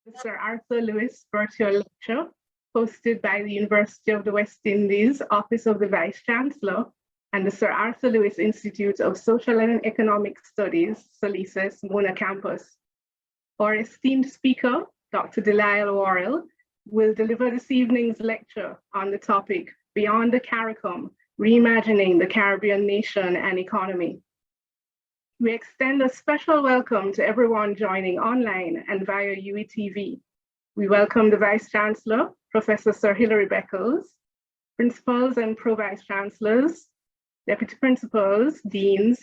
the Sir Arthur Lewis Virtual Lecture, hosted by the University of the West Indies Office of the Vice-Chancellor and the Sir Arthur Lewis Institute of Social and Economic Studies, SALISES, Mona Campus. Our esteemed speaker, Dr. DeLisle Worrell, will deliver this evening's lecture on the topic, Beyond the CARICOM, Reimagining the Caribbean Nation and Economy. We extend a special welcome to everyone joining online and via UETV. We welcome the Vice-Chancellor, Professor Sir Hilary Beckles, Principals and Pro-Vice-Chancellors, Deputy Principals, Deans,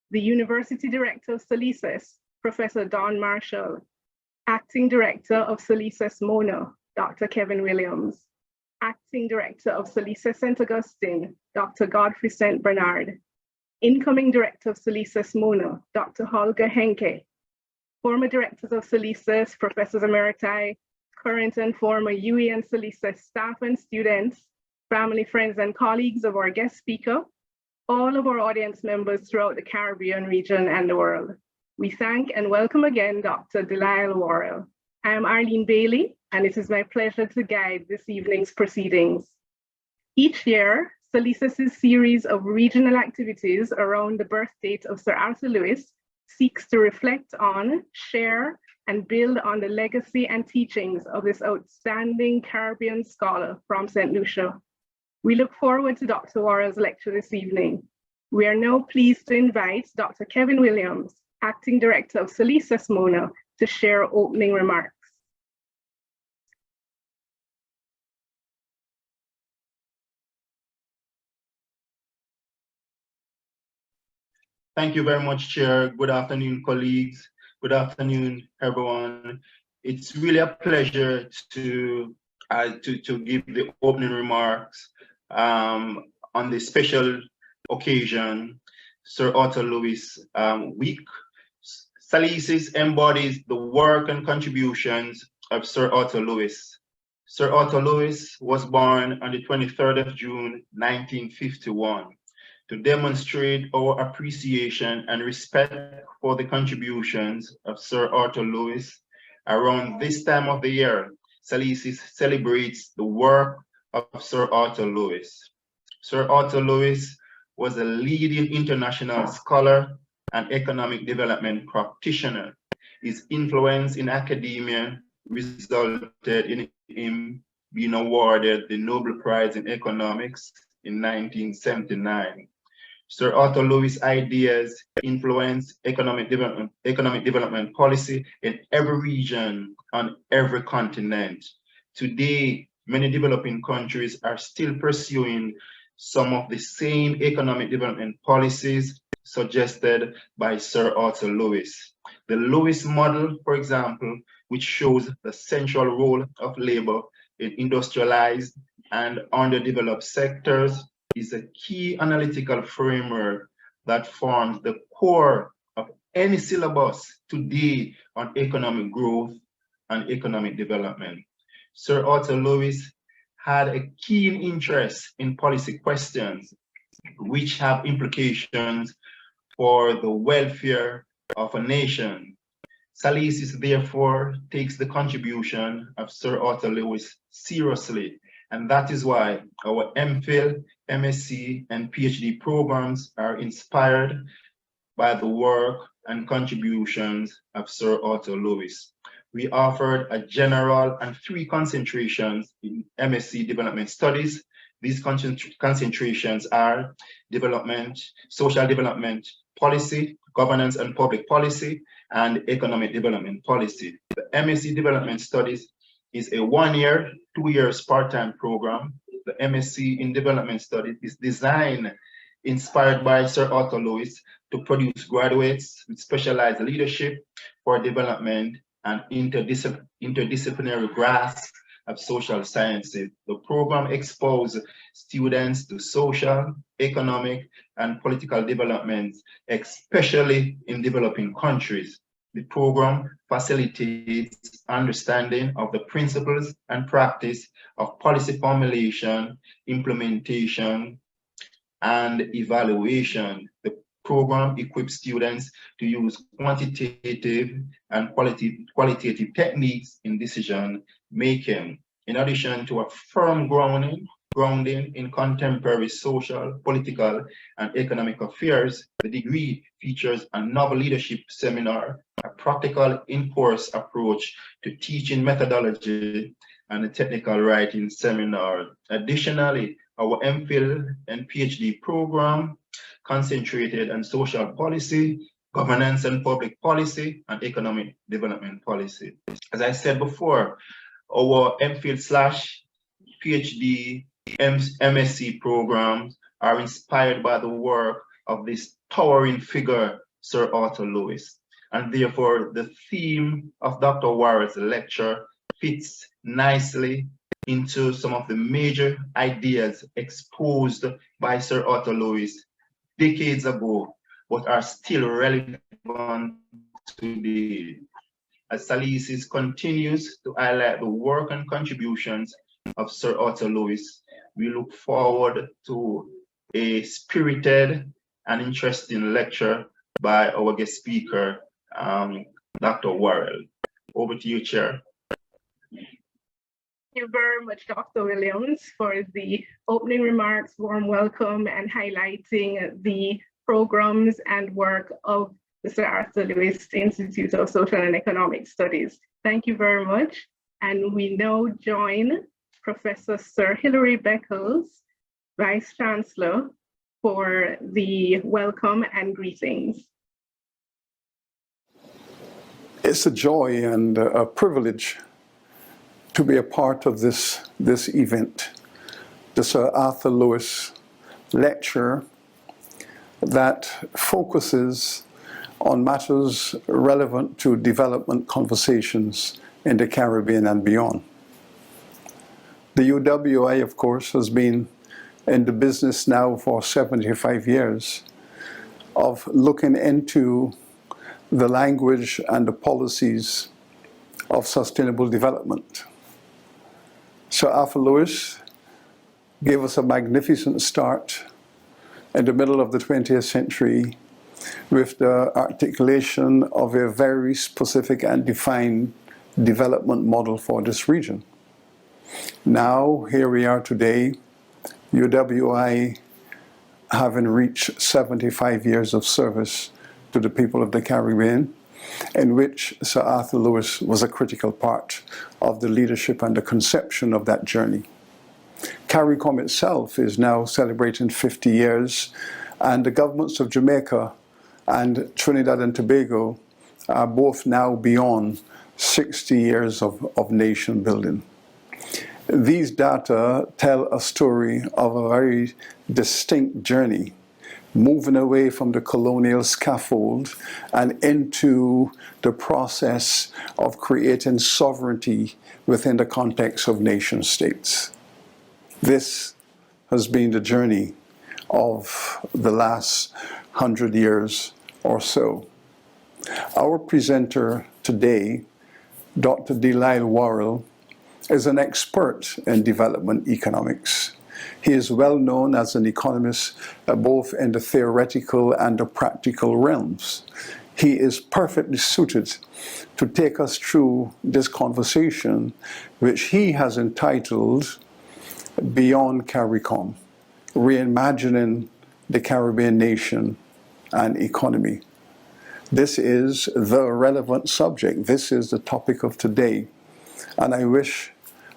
the University Director of SALISES, Professor Don Marshall, Acting Director of SALISES Mona, Dr. Kevin Williams, Acting Director of SALISES St. Augustine, Dr. Godfrey St. Bernard, Incoming Director of SALISES Mona, Dr. Holger Henke, former Directors of SALISES, Professors Emeriti, current and former UE and SALISES staff and students, family, friends, and colleagues of our guest speaker, all of our audience members throughout the Caribbean region and the world. We thank and welcome again Dr. DeLisle Worrell. I am Arlene Bailey, and it is my pleasure to guide this evening's proceedings. Each year, SALISES' series of regional activities around the birth date of Sir Arthur Lewis seeks to reflect on, share, and build on the legacy and teachings of this outstanding Caribbean scholar from St. Lucia. We look forward to Dr. Worrell's lecture this evening. We are now pleased to invite Dr. Kevin Williams, Acting Director of SALISES Mona, to share opening remarks. Thank you very much, Chair. Good afternoon, colleagues. Good afternoon, everyone. It's really a pleasure to give the opening remarks on this special occasion, Sir Arthur Lewis Week. SALISES embodies the work and contributions of Sir Arthur Lewis. Sir Arthur Lewis was born on the 23rd of June, 1951. To demonstrate our appreciation and respect for the contributions of Sir Arthur Lewis, around this time of the year, SALISES celebrates the work of Sir Arthur Lewis. Sir Arthur Lewis was a leading international scholar and economic development practitioner. His influence in academia resulted in him being awarded the Nobel Prize in Economics in 1979. Sir Arthur Lewis' ideas influence economic development policy in every region on every continent. Today, many developing countries are still pursuing some of the same economic development policies suggested by Sir Arthur Lewis. The Lewis model, for example, which shows the central role of labor in industrialized and underdeveloped sectors, is a key analytical framework that forms the core of any syllabus today on economic growth and economic development. Sir Arthur Lewis had a keen interest in policy questions which have implications for the welfare of a nation. SALISES therefore takes the contribution of Sir Arthur Lewis seriously, and that is why our MPhil, MSc, and PhD programs are inspired by the work and contributions of Sir Arthur Lewis. We offered a general and 3 concentrations in MSc Development Studies. These concentrations are development, social development policy, governance and public policy, and economic development policy. The MSc Development Studies is a 1-year, 2-year part-time program. The MSc in Development Studies is designed, inspired by Sir Arthur Lewis, to produce graduates with specialized leadership for development and interdisciplinary grasp of social sciences. The program exposes students to social, economic, and political developments, especially in developing countries. The program facilitates understanding of the principles and practice of policy formulation, implementation, and evaluation. The program equips students to use quantitative and qualitative techniques in decision making. In addition to a firm grounding in contemporary social, political, and economic affairs, the degree features a novel leadership seminar, a practical in-course approach to teaching methodology, and a technical writing seminar. Additionally, our MPhil and PhD program concentrated on social policy, governance and public policy, and economic development policy. As I said before, our MPhil/PhD MSc programs are inspired by the work of this towering figure, Sir Arthur Lewis. And therefore, the theme of Dr. Worrell's lecture fits nicely into some of the major ideas exposed by Sir Arthur Lewis decades ago, but are still relevant today. As SALISES continues to highlight the work and contributions of Sir Arthur Lewis, we look forward to a spirited and interesting lecture by our guest speaker, Dr. Worrell. Over to you, Chair. Thank you very much, Dr. Williams, for the opening remarks, warm welcome, and highlighting the programs and work of the Sir Arthur Lewis Institute of Social and Economic Studies. Thank you very much. And we now join Professor Sir Hilary Beckles, Vice-Chancellor, for the welcome and greetings. It's a joy and a privilege to be a part of this event, the Sir Arthur Lewis Lecture that focuses on matters relevant to development conversations in the Caribbean and beyond. The UWI, of course, has been in the business now for 75 years of looking into the language and the policies of sustainable development. Sir Arthur Lewis gave us a magnificent start in the middle of the 20th century with the articulation of a very specific and defined development model for this region. Now, here we are today, UWI having reached 75 years of service to the people of the Caribbean, in which Sir Arthur Lewis was a critical part of the leadership and the conception of that journey. CARICOM itself is now celebrating 50 years, and the governments of Jamaica and Trinidad and Tobago are both now beyond 60 years of nation building. These data tell a story of a very distinct journey, moving away from the colonial scaffold and into the process of creating sovereignty within the context of nation states. This has been the journey of the last 100 years or so. Our presenter today, Dr. DeLisle Worrell, is an expert in development economics. He is well known as an economist both in the theoretical and the practical realms. He is perfectly suited to take us through this conversation, which he has entitled Beyond CARICOM, Reimagining the Caribbean Nation and Economy. This is the relevant subject. This is the topic of today. And I wish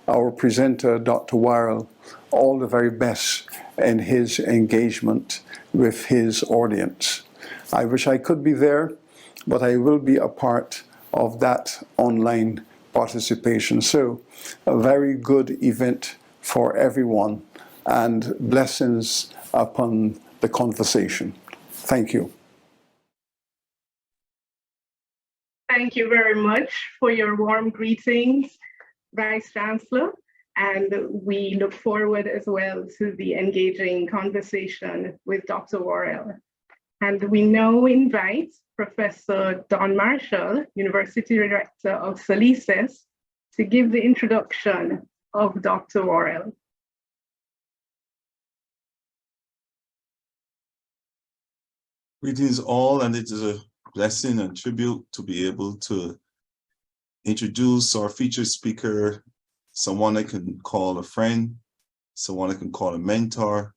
our presenter, Dr. Worrell, all the very best in his engagement with his audience. I wish I could be there, but I will be a part of that online participation. So, a very good event for everyone, and blessings upon the conversation. Thank you. Thank you very much for your warm greetings, Vice-Chancellor, and we look forward as well to the engaging conversation with Dr. Worrell. And we now invite Professor Don Marshall, University Director of SALISES, to give the introduction of Dr. Worrell. Greetings all, and it is a blessing and tribute to be able to introduce our featured speaker, someone I can call a friend, someone I can call a mentor.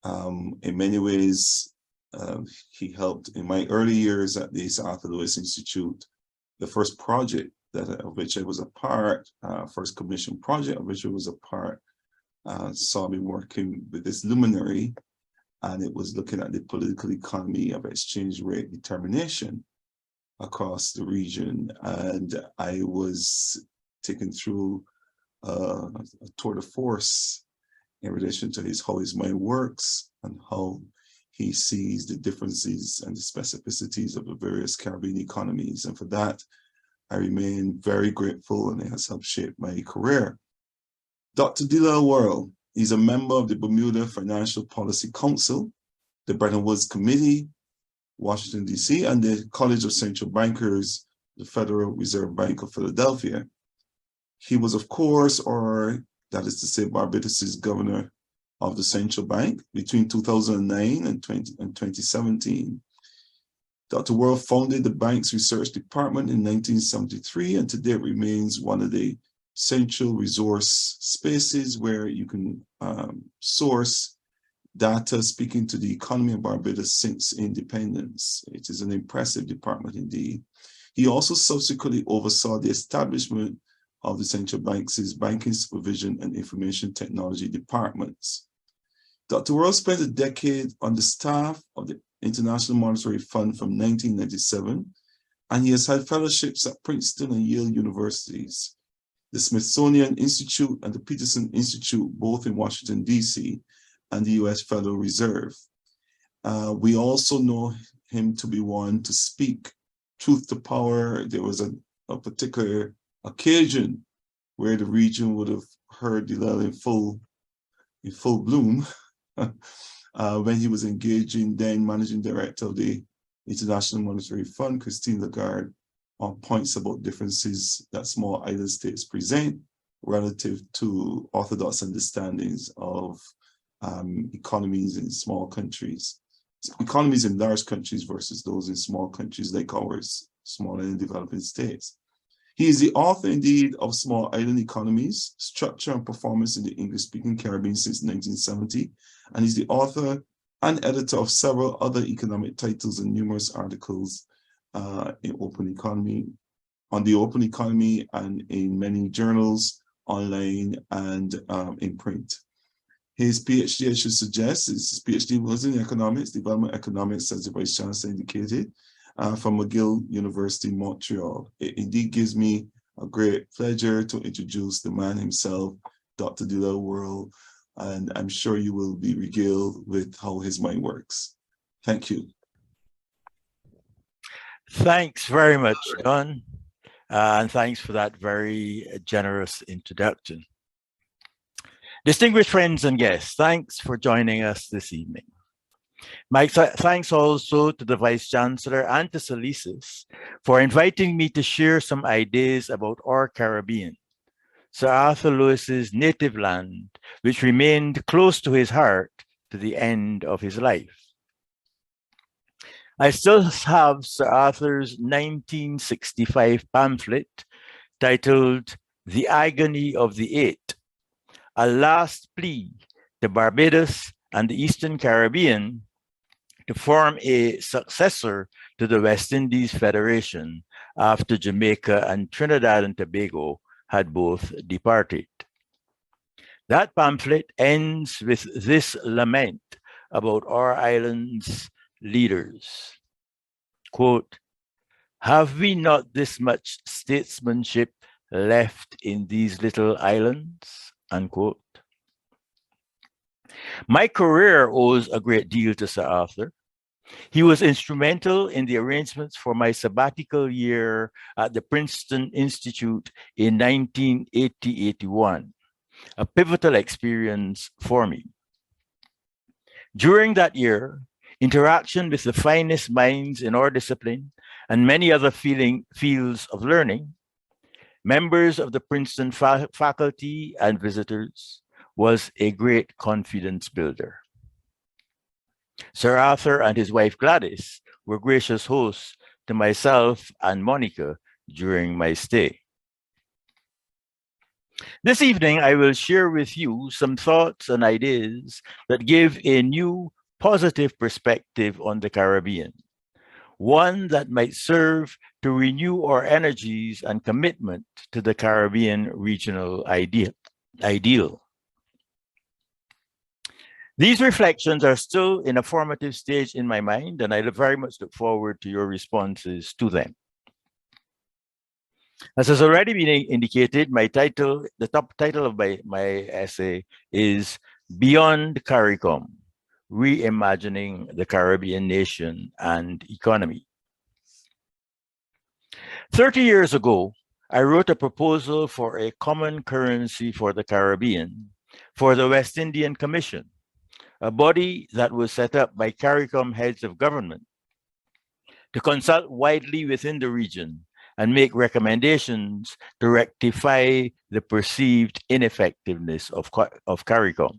In many ways, he helped in my early years at the Sir Arthur Lewis Institute. The first project of which I was a part, first commission project of which I was a part, saw me working with this luminary, and it was looking at the political economy of exchange rate determination across the region. And I was taken through a tour de force in relation to how his mind works and how he sees the differences and the specificities of the various Caribbean economies. And for that, I remain very grateful, and it has helped shape my career. Dr. DeLisle Worrell, he's a member of the Bermuda Financial Policy Council, the Bretton Woods Committee, Washington, D.C., and the College of Central Bankers, the Federal Reserve Bank of Philadelphia. He was, of course, or that is to say, Barbados's governor of the central bank between 2009 and 2017. Dr. Worrell founded the bank's research department in 1973, and today remains one of the central resource spaces where you can source data speaking to the economy of Barbados since independence. It is an impressive department indeed. He also subsequently oversaw the establishment of the central bank's banking supervision and information technology departments. Dr. Worrell spent a decade on the staff of the International Monetary Fund from 1997, and he has had fellowships at Princeton and Yale universities, the Smithsonian Institute and the Peterson Institute, both in Washington, D.C., and the U.S. Federal Reserve. We also know him to be one to speak truth to power. There was a particular occasion where the region would have heard DeLisle in full bloom when he was engaging then managing director of the International Monetary Fund, Christine Lagarde, on points about differences that small island states present relative to orthodox understandings of economies in small countries, economies in large countries versus those in small countries like ours, small and developing states. He is the author, indeed, of Small Island Economies, Structure and Performance in the English-Speaking Caribbean since 1970, and he's the author and editor of several other economic titles and numerous articles in open economy, on the open economy, and in many journals, online, and in print. His PhD, I should suggest, his PhD was in economics, development economics, as the Vice-Chancellor indicated, from McGill University, Montreal. It indeed gives me a great pleasure to introduce the man himself, Dr. DeLisle Worrell, and I'm sure you will be regaled with how his mind works. Thank you. Thanks very much, John, and thanks for that very generous introduction. Distinguished friends and guests, thanks for joining us this evening. My thanks also to the Vice-Chancellor and to SALISES for inviting me to share some ideas about our Caribbean, Sir Arthur Lewis's native land, which remained close to his heart to the end of his life. I still have Sir Arthur's 1965 pamphlet titled The Agony of the Eight, a last plea to Barbados and the Eastern Caribbean to form a successor to the West Indies Federation after Jamaica and Trinidad and Tobago had both departed. That pamphlet ends with this lament about our island's leaders. Quote, "Have we not this much statesmanship left in these little islands?" Unquote. My career owes a great deal to Sir Arthur. He was instrumental in the arrangements for my sabbatical year at the Princeton Institute in 1980-81, a pivotal experience for me. During that year, interaction with the finest minds in our discipline and many other fields of learning, members of the Princeton faculty and visitors, was a great confidence builder. Sir Arthur and his wife Gladys were gracious hosts to myself and Monica during my stay. This evening, I will share with you some thoughts and ideas that give a new positive perspective on the Caribbean, one that might serve to renew our energies and commitment to the Caribbean regional ideal. These reflections are still in a formative stage in my mind, and I very much look forward to your responses to them. As has already been indicated, the top title of my essay is Beyond CARICOM, Reimagining the Caribbean Nation and Economy. 30 years ago, I wrote a proposal for a common currency for the Caribbean for the West Indian Commission, a body that was set up by CARICOM heads of government to consult widely within the region and make recommendations to rectify the perceived ineffectiveness of CARICOM.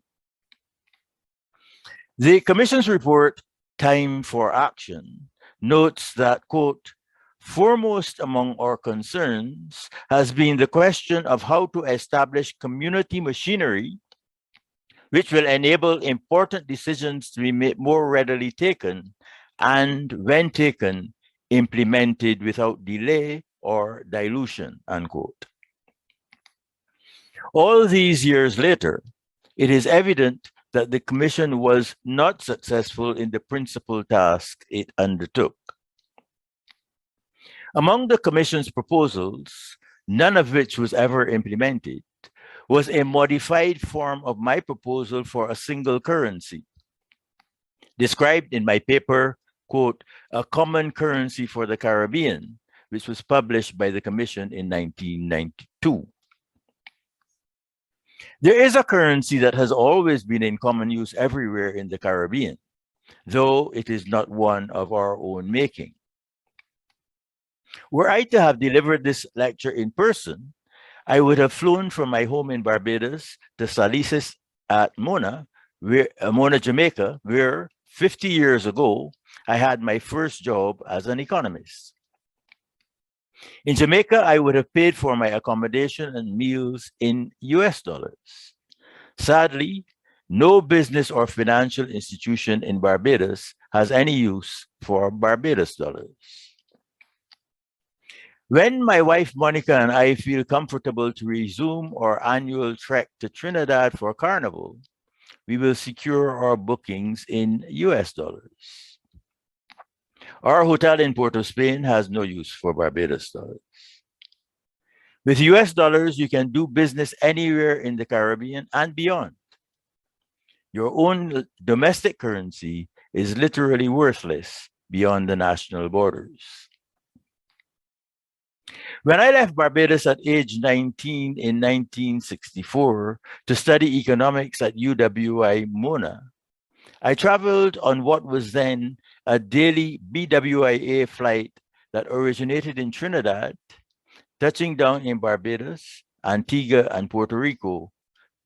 The Commission's report, Time for Action, notes that, quote, foremost among our concerns has been the question of how to establish community machinery which will enable important decisions to be more readily taken and, when taken, implemented without delay or dilution, unquote. All these years later, it is evident that the Commission was not successful in the principal task it undertook. Among the Commission's proposals, none of which was ever implemented, was a modified form of my proposal for a single currency, described in my paper, quote, A Common Currency for the Caribbean, which was published by the Commission in 1992. There is a currency that has always been in common use everywhere in the Caribbean, though it is not one of our own making. Were I to have delivered this lecture in person, I would have flown from my home in Barbados to SALISES at Mona, Jamaica, where 50 years ago, I had my first job as an economist. In Jamaica, I would have paid for my accommodation and meals in US dollars. Sadly, no business or financial institution in Barbados has any use for Barbados dollars. When my wife Monica and I feel comfortable to resume our annual trek to Trinidad for Carnival, we will secure our bookings in US dollars. Our hotel in Port of Spain has no use for Barbados dollars. With US dollars, you can do business anywhere in the Caribbean and beyond. Your own domestic currency is literally worthless beyond the national borders. When I left Barbados at age 19 in 1964 to study economics at UWI Mona, I traveled on what was then a daily BWIA flight that originated in Trinidad, touching down in Barbados, Antigua, and Puerto Rico,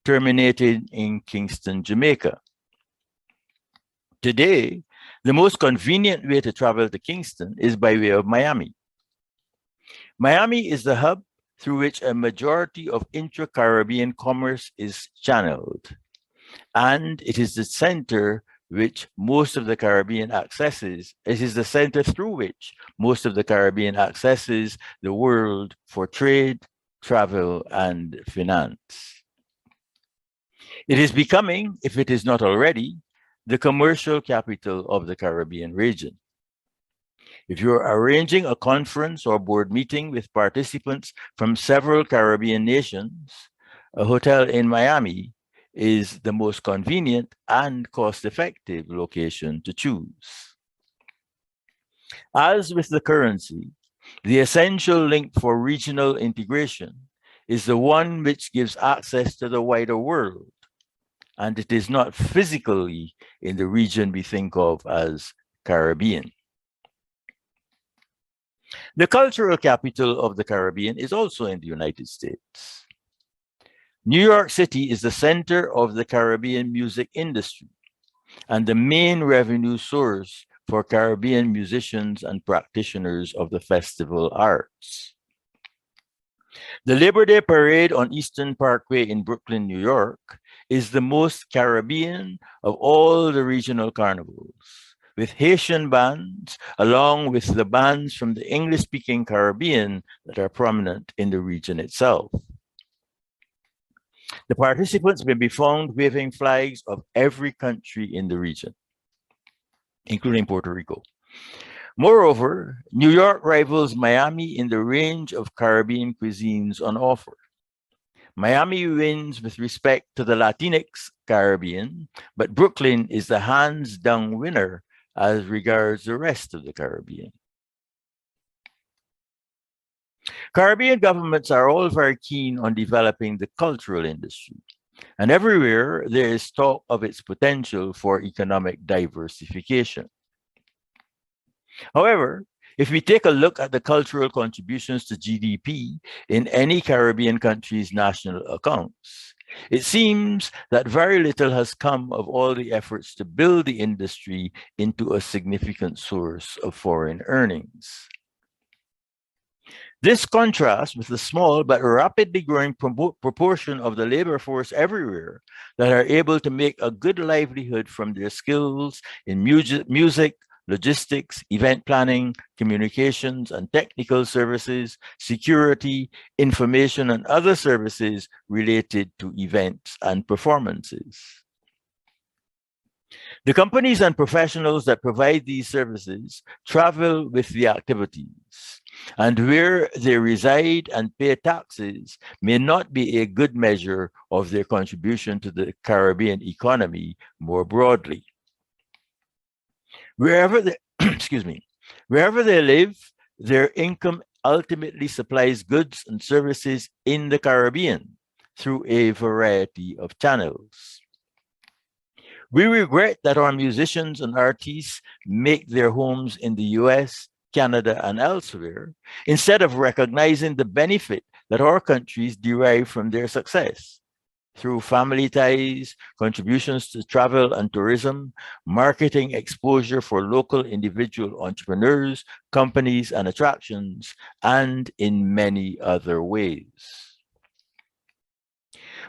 terminated in Kingston, Jamaica. Today, the most convenient way to travel to Kingston is by way of Miami. Miami is the hub through which a majority of intra-Caribbean commerce is channeled, and it is the center which most of the Caribbean accesses. It is the center through which most of the Caribbean accesses the world for trade, travel, and finance. It is becoming, if it is not already, the commercial capital of the Caribbean region. If you're arranging a conference or board meeting with participants from several Caribbean nations, a hotel in Miami is the most convenient and cost-effective location to choose. As with the currency, the essential link for regional integration is the one which gives access to the wider world, and it is not physically in the region we think of as Caribbean. The cultural capital of the Caribbean is also in the United States. New York City is the center of the Caribbean music industry, and the main revenue source for Caribbean musicians and practitioners of the festival arts. The Labor Day Parade on Eastern Parkway in Brooklyn, New York, is the most Caribbean of all the regional carnivals, with Haitian bands, along with the bands from the English-speaking Caribbean that are prominent in the region itself. The participants may be found waving flags of every country in the region, including Puerto Rico. Moreover, New York rivals Miami in the range of Caribbean cuisines on offer. Miami wins with respect to the Latinx Caribbean, but Brooklyn is the hands-down winner as regards the rest of the Caribbean. Caribbean governments are all very keen on developing the cultural industry, and everywhere there is talk of its potential for economic diversification. However, if we take a look at the cultural contributions to GDP in any Caribbean country's national accounts, it seems that very little has come of all the efforts to build the industry into a significant source of foreign earnings. This contrasts with the small but rapidly growing proportion of the labor force everywhere that are able to make a good livelihood from their skills in music, logistics, event planning, communications and technical services, security, information, and other services related to events and performances. The companies and professionals that provide these services travel with the activities, and where they reside and pay taxes may not be a good measure of their contribution to the Caribbean economy more broadly. Wherever they, wherever they live, their income ultimately supplies goods and services in the Caribbean through a variety of channels. We regret that our musicians and artists make their homes in the US, Canada, and elsewhere, instead of recognizing the benefit that our countries derive from their success through family ties, contributions to travel and tourism, marketing exposure for local individual entrepreneurs, companies, and attractions, and in many other ways.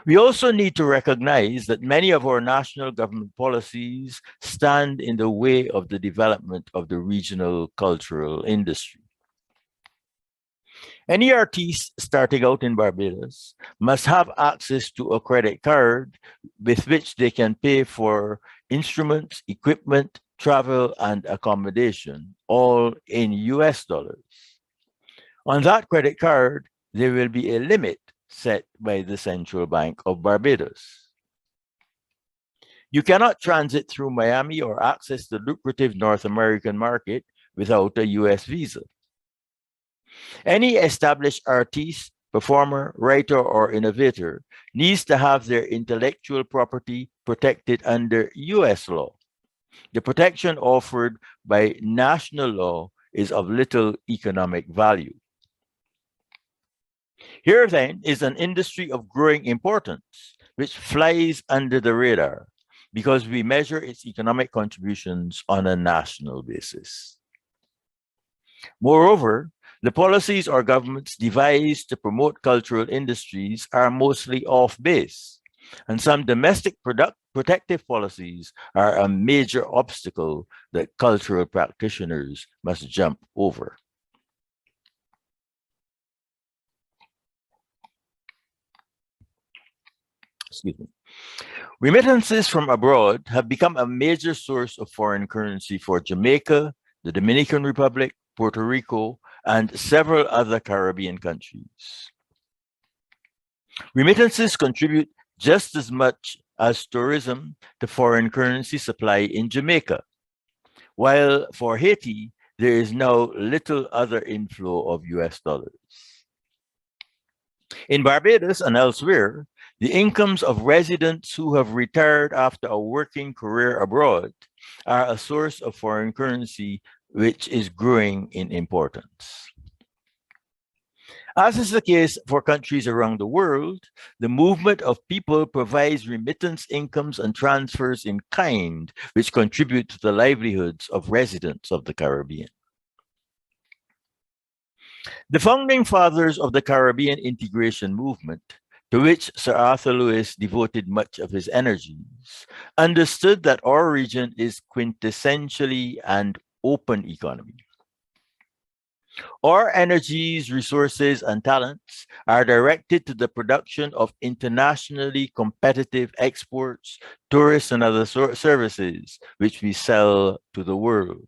We also need to recognize that many of our national government policies stand in the way of the development of the regional cultural industry. Any artist starting out in Barbados must have access to a credit card with which they can pay for instruments, equipment, travel, and accommodation, all in US dollars. On that credit card, there will be a limit set by the Central Bank of Barbados. You cannot transit through Miami or access the lucrative North American market without a US visa. Any established artist, performer, writer, or innovator needs to have their intellectual property protected under US law. The protection offered by national law is of little economic value. Here then is an industry of growing importance, which flies under the radar because we measure its economic contributions on a national basis. Moreover, the policies our governments devise to promote cultural industries are mostly off-base, and some domestic protective policies are a major obstacle that cultural practitioners must jump over. Excuse me. Remittances from abroad have become a major source of foreign currency for Jamaica, the Dominican Republic, Puerto Rico, and several other Caribbean countries. Remittances contribute just as much as tourism to foreign currency supply in Jamaica, while for Haiti, there is now little other inflow of US dollars. In Barbados and elsewhere, the incomes of residents who have retired after a working career abroad are a source of foreign currency which is growing in importance. As is the case for countries around the world, the movement of people provides remittance incomes and transfers in kind, which contribute to the livelihoods of residents of the Caribbean. The founding fathers of the Caribbean integration movement, to which Sir Arthur Lewis devoted much of his energies, understood that our region is quintessentially an open economy. Our energies, resources, and talents are directed to the production of internationally competitive exports, tourists, and other services, which we sell to the world.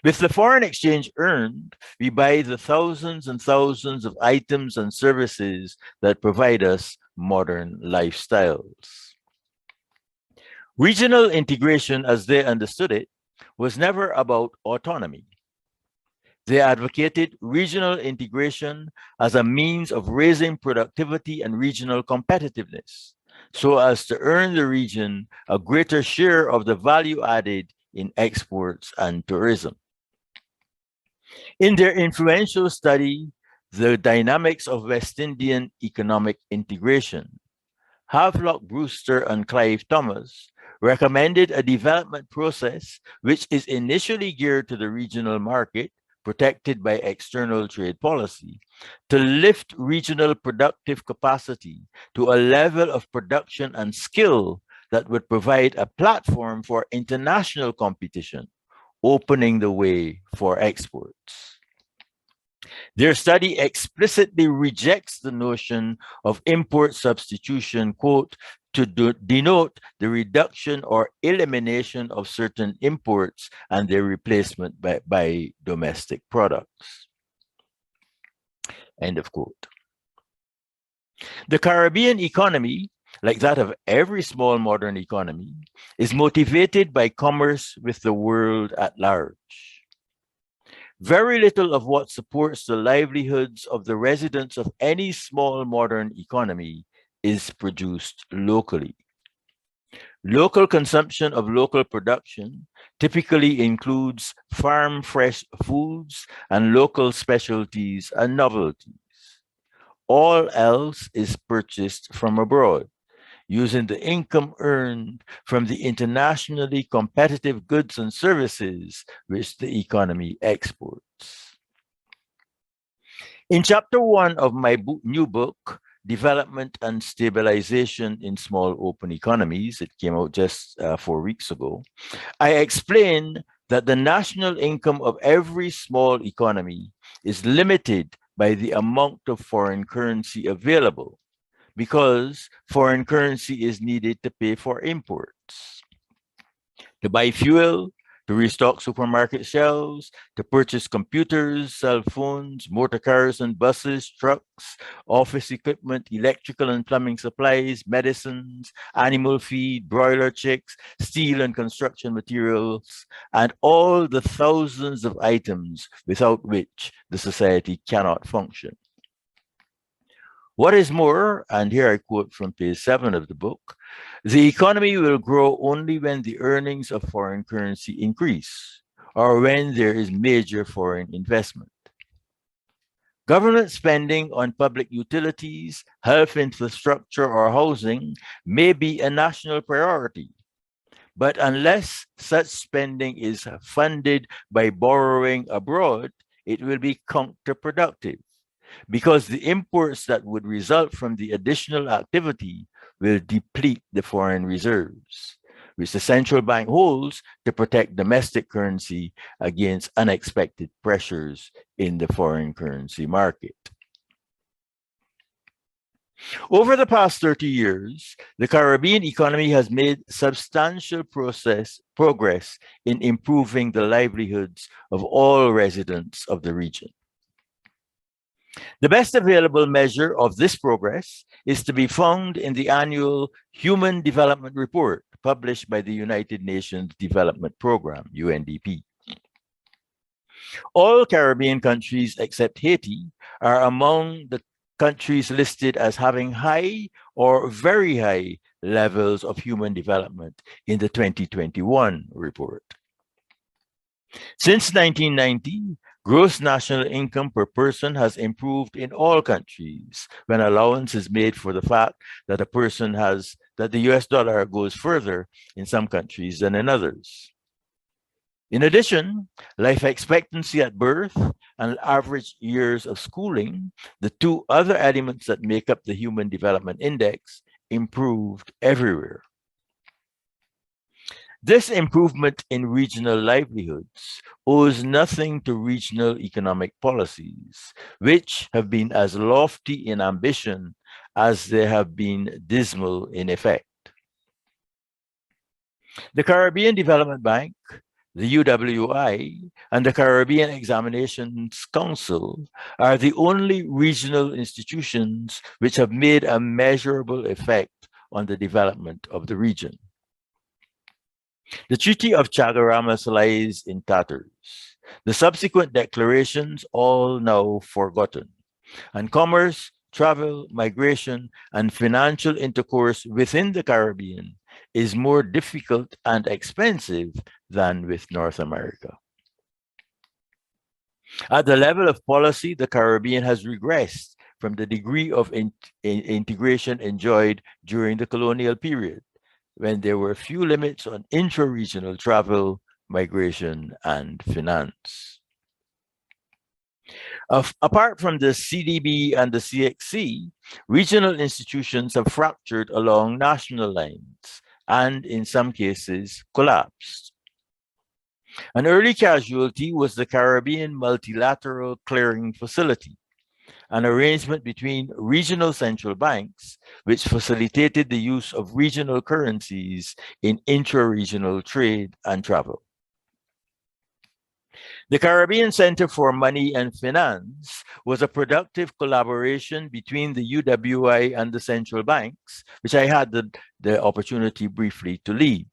With the foreign exchange earned, we buy the thousands and thousands of items and services that provide us modern lifestyles. Regional integration, as they understood it, was never about autonomy. They advocated regional integration as a means of raising productivity and regional competitiveness, so as to earn the region a greater share of the value added in exports and tourism. In their influential study, The Dynamics of West Indian Economic Integration, Havelock Brewster and Clive Thomas recommended a development process which is initially geared to the regional market, protected by external trade policy, to lift regional productive capacity to a level of production and skill that would provide a platform for international competition, opening the way for exports. Their study explicitly rejects the notion of import substitution, quote, to denote the reduction or elimination of certain imports and their replacement by domestic products. End of quote. The Caribbean economy, like that of every small modern economy, is motivated by commerce with the world at large. Very little of what supports the livelihoods of the residents of any small modern economy is produced locally. Local consumption of local production typically includes farm fresh foods and local specialties and novelties. All else is purchased from abroad, using the income earned from the internationally competitive goods and services which the economy exports. In chapter 1 of my new book, Development and Stabilization in Small Open Economies, it came out just 4 weeks ago, I explain that the national income of every small economy is limited by the amount of foreign currency available, because foreign currency is needed to pay for imports, to buy fuel, to restock supermarket shelves, to purchase computers, cell phones, motor cars and buses, trucks, office equipment, electrical and plumbing supplies, medicines, animal feed, broiler chicks, steel and construction materials, and all the thousands of items without which the society cannot function. What is more, and here I quote from page 7 of the book, the economy will grow only when the earnings of foreign currency increase, or when there is major foreign investment. Government spending on public utilities, health infrastructure, or housing may be a national priority, but unless such spending is funded by borrowing abroad, it will be counterproductive, because the imports that would result from the additional activity will deplete the foreign reserves, which the central bank holds to protect domestic currency against unexpected pressures in the foreign currency market. Over the past 30 years, the Caribbean economy has made substantial progress in improving the livelihoods of all residents of the region. The best available measure of this progress is to be found in the annual Human Development Report published by the United Nations Development Program, UNDP. All Caribbean countries except Haiti are among the countries listed as having high or very high levels of human development in the 2021 report. Since 1990, Gross national income per person has improved in all countries when allowance is made for the fact that that the US dollar goes further in some countries than in others. In addition, life expectancy at birth and average years of schooling, the two other elements that make up the Human Development Index, improved everywhere. This improvement in regional livelihoods owes nothing to regional economic policies, which have been as lofty in ambition as they have been dismal in effect. The Caribbean Development Bank, the UWI, and the Caribbean Examinations Council are the only regional institutions which have made a measurable effect on the development of the region. The Treaty of Chaguaramas lies in tatters, the subsequent declarations all now forgotten, and commerce, travel, migration, and financial intercourse within the Caribbean is more difficult and expensive than with North America. At the level of policy, the Caribbean has regressed from the degree of integration enjoyed during the colonial period, when there were few limits on intra-regional travel, migration, and finance. Apart from the CDB and the CXC, regional institutions have fractured along national lines and, in some cases, collapsed. An early casualty was the Caribbean Multilateral Clearing Facility, an arrangement between regional central banks which facilitated the use of regional currencies in intra-regional trade and travel. The Caribbean Center for Money and Finance was a productive collaboration between the UWI and the central banks, which I had the opportunity briefly to lead.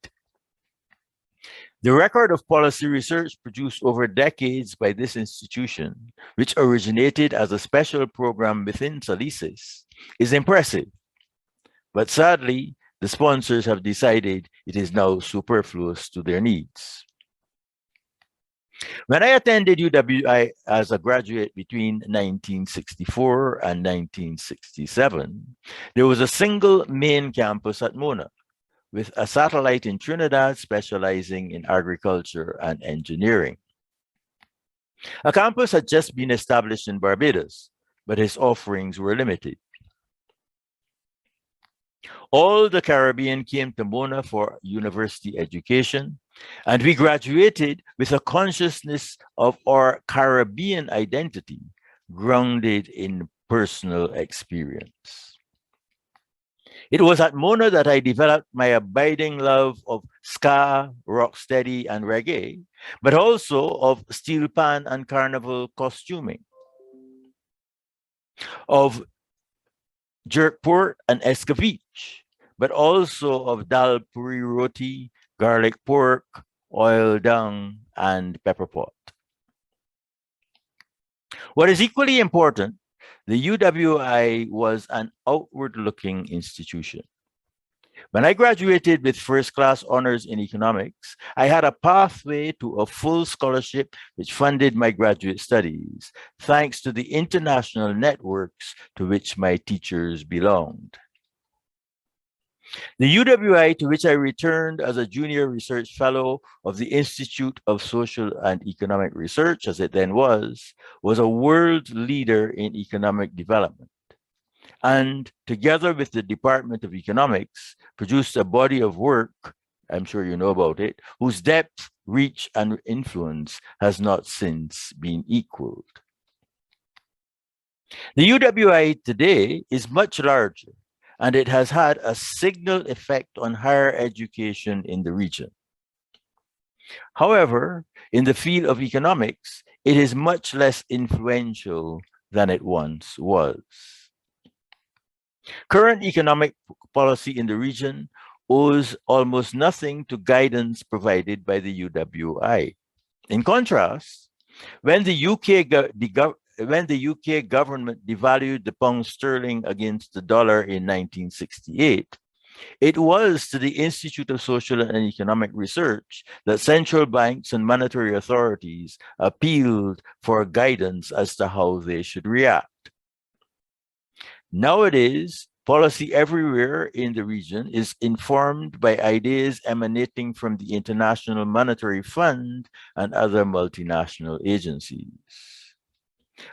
The record of policy research produced over decades by this institution, which originated as a special program within SALISES, is impressive. But sadly, the sponsors have decided it is now superfluous to their needs. When I attended UWI as a graduate between 1964 and 1967, there was a single main campus at Mona, with a satellite in Trinidad specializing in agriculture and engineering. A campus had just been established in Barbados, but its offerings were limited. All the Caribbean came to Mona for university education, and we graduated with a consciousness of our Caribbean identity grounded in personal experience. It was at Mona that I developed my abiding love of ska, rocksteady, and reggae, but also of steel pan and carnival costuming, of jerk pork and escovitch, but also of dal puri roti, garlic pork, oil dung, and pepper pot. What is equally important, the UWI was an outward-looking institution. When I graduated with first-class honors in economics, I had a pathway to a full scholarship which funded my graduate studies, thanks to the international networks to which my teachers belonged. The UWI, to which I returned as a junior research fellow of the Institute of Social and Economic Research, as it then was a world leader in economic development. And together with the Department of Economics, produced a body of work, I'm sure you know about it, whose depth, reach, and influence has not since been equaled. The UWI today is much larger, and it has had a signal effect on higher education in the region. However, in the field of economics, it is much less influential than it once was. Current economic policy in the region owes almost nothing to guidance provided by the UWI. In contrast, when the UK government devalued the pound sterling against the dollar in 1968, It was to the Institute of Social and Economic Research that central banks and monetary authorities appealed for guidance as to how they should react. Nowadays, policy everywhere in the region is informed by ideas emanating from the International Monetary Fund and other multinational agencies.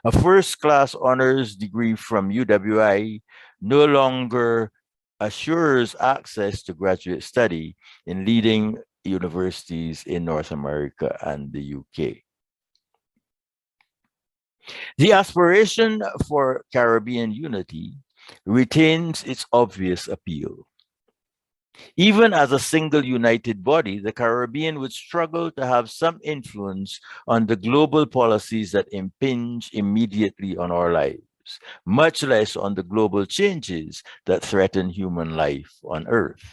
A first-class honors degree from UWI no longer assures access to graduate study in leading universities in North America and the UK. The aspiration for Caribbean unity retains its obvious appeal. Even as a single united body, the Caribbean would struggle to have some influence on the global policies that impinge immediately on our lives, much less on the global changes that threaten human life on Earth.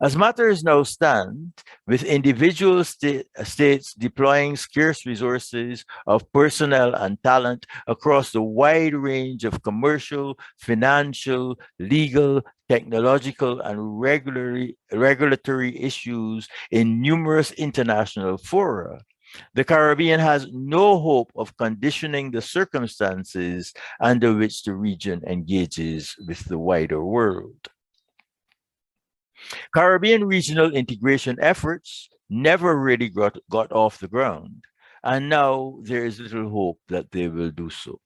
As matters now stand, with individual states deploying scarce resources of personnel and talent across the wide range of commercial, financial, legal, technological, and regulatory issues in numerous international fora, the Caribbean has no hope of conditioning the circumstances under which the region engages with the wider world. Caribbean regional integration efforts never really got off the ground, and now there is little hope that they will do so.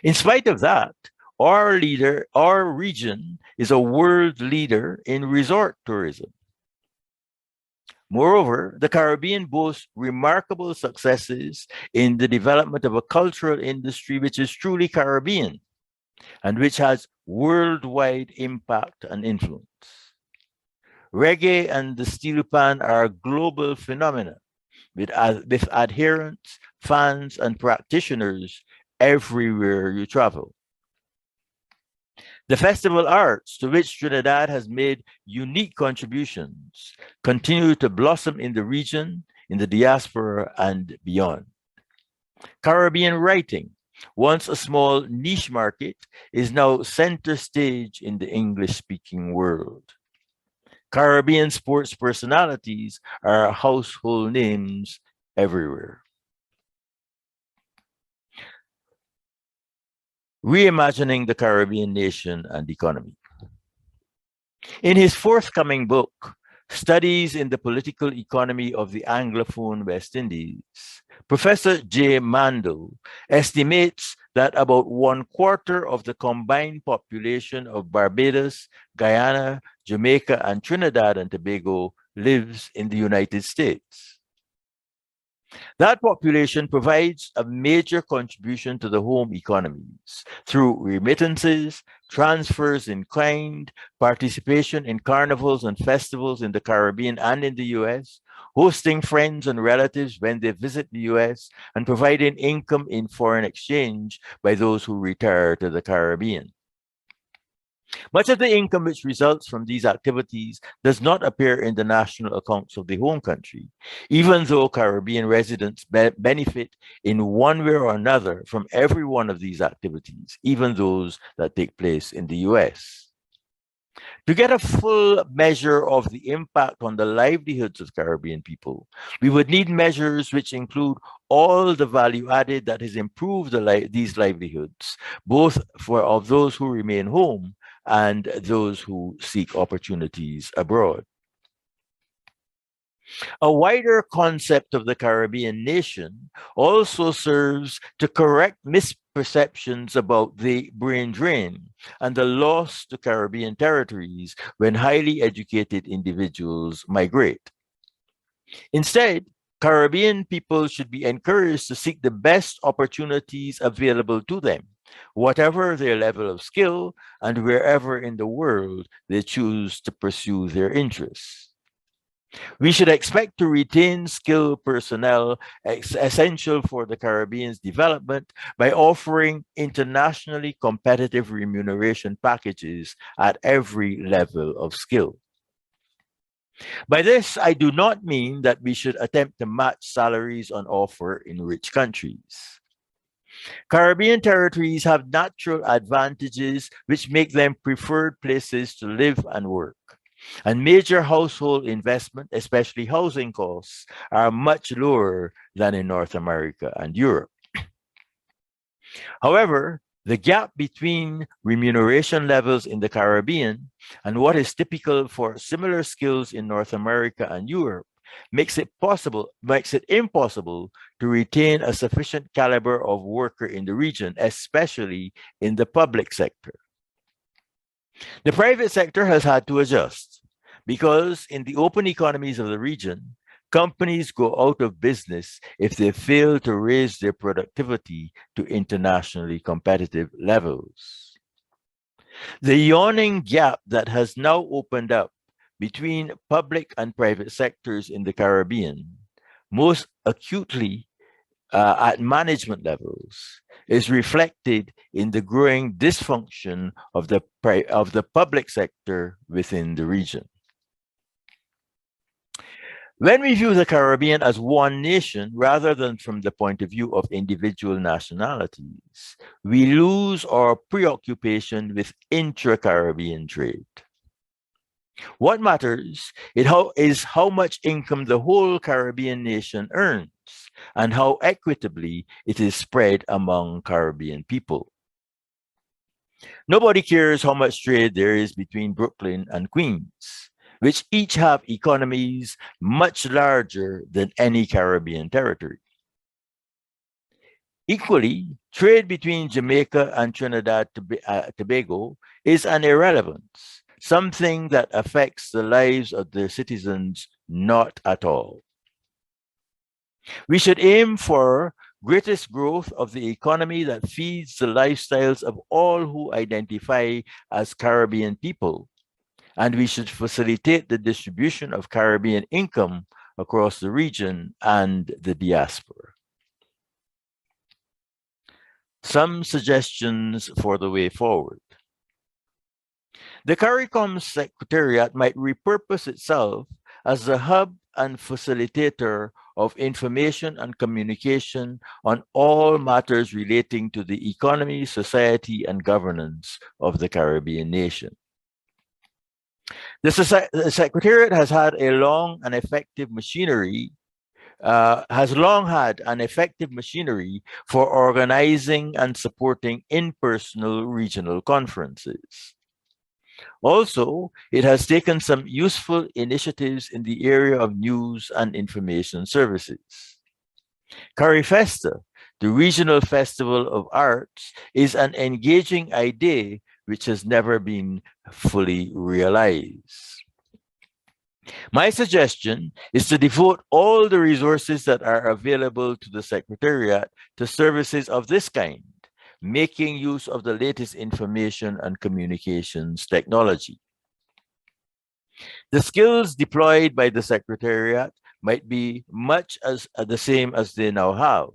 In spite of that, our region is a world leader in resort tourism. Moreover, the Caribbean boasts remarkable successes in the development of a cultural industry which is truly Caribbean and which has worldwide impact and influence. Reggae and the steel pan are a global phenomenon with adherents, fans, and practitioners everywhere you travel. The festival arts, to which Trinidad has made unique contributions, continue to blossom in the region, in the diaspora, and beyond. Caribbean writing, once a small niche market, is now center stage in the English-speaking world. Caribbean sports personalities are household names everywhere. Reimagining the Caribbean nation and economy. In his forthcoming book, Studies in the Political Economy of the Anglophone West Indies, Professor J. Mando estimates that about 1/4 of the combined population of Barbados, Guyana, Jamaica, and Trinidad and Tobago lives in the United States. That population provides a major contribution to the home economies through remittances, transfers in kind, participation in carnivals and festivals in the Caribbean and in the US, hosting friends and relatives when they visit the US, and providing income in foreign exchange by those who retire to the Caribbean. Much of the income which results from these activities does not appear in the national accounts of the home country, even though Caribbean residents benefit in one way or another from every one of these activities, even those that take place in the US. To get a full measure of the impact on the livelihoods of Caribbean people, we would need measures which include all the value added that has improved these livelihoods, both of those who remain home and those who seek opportunities abroad. A wider concept of the Caribbean nation also serves to correct misperceptions about the brain drain and the loss to Caribbean territories when highly educated individuals migrate. Instead, Caribbean people should be encouraged to seek the best opportunities available to them, whatever their level of skill and wherever in the world they choose to pursue their interests. We should expect to retain skilled personnel essential for the Caribbean's development by offering internationally competitive remuneration packages at every level of skill. By this, I do not mean that we should attempt to match salaries on offer in rich countries. Caribbean territories have natural advantages which make them preferred places to live and work. And major household investment, especially housing costs, are much lower than in North America and Europe. However, the gap between remuneration levels in the Caribbean and what is typical for similar skills in North America and Europe makes it impossible to retain a sufficient caliber of worker in the region, especially in the public sector. The private sector has had to adjust because in the open economies of the region, companies go out of business if they fail to raise their productivity to internationally competitive levels. The yawning gap that has now opened up between public and private sectors in the Caribbean, most acutely at management levels, is reflected in the growing dysfunction of the public sector within the region. When we view the Caribbean as one nation rather than from the point of view of individual nationalities, we lose our preoccupation with intra-Caribbean trade. What matters is how much income the whole Caribbean nation earns and how equitably it is spread among Caribbean people. Nobody cares how much trade there is between Brooklyn and Queens, which each have economies much larger than any Caribbean territory. Equally, trade between Jamaica and Trinidad Tobago is an irrelevance, something that affects the lives of their citizens not at all. We should aim for greatest growth of the economy that feeds the lifestyles of all who identify as Caribbean people, and we should facilitate the distribution of Caribbean income across the region and the diaspora. Some suggestions for the way forward. The CARICOM Secretariat might repurpose itself as the hub and facilitator of information and communication on all matters relating to the economy, society, and governance of the Caribbean nation. The Secretariat has had a long and effective machinery for organizing and supporting in-person regional conferences. Also, it has taken some useful initiatives in the area of news and information services. CARIFESTA, the Regional Festival of Arts, is an engaging idea which has never been fully realized. My suggestion is to devote all the resources that are available to the Secretariat to services of this kind, making use of the latest information and communications technology. The skills deployed by the Secretariat might be much as the same as they now have,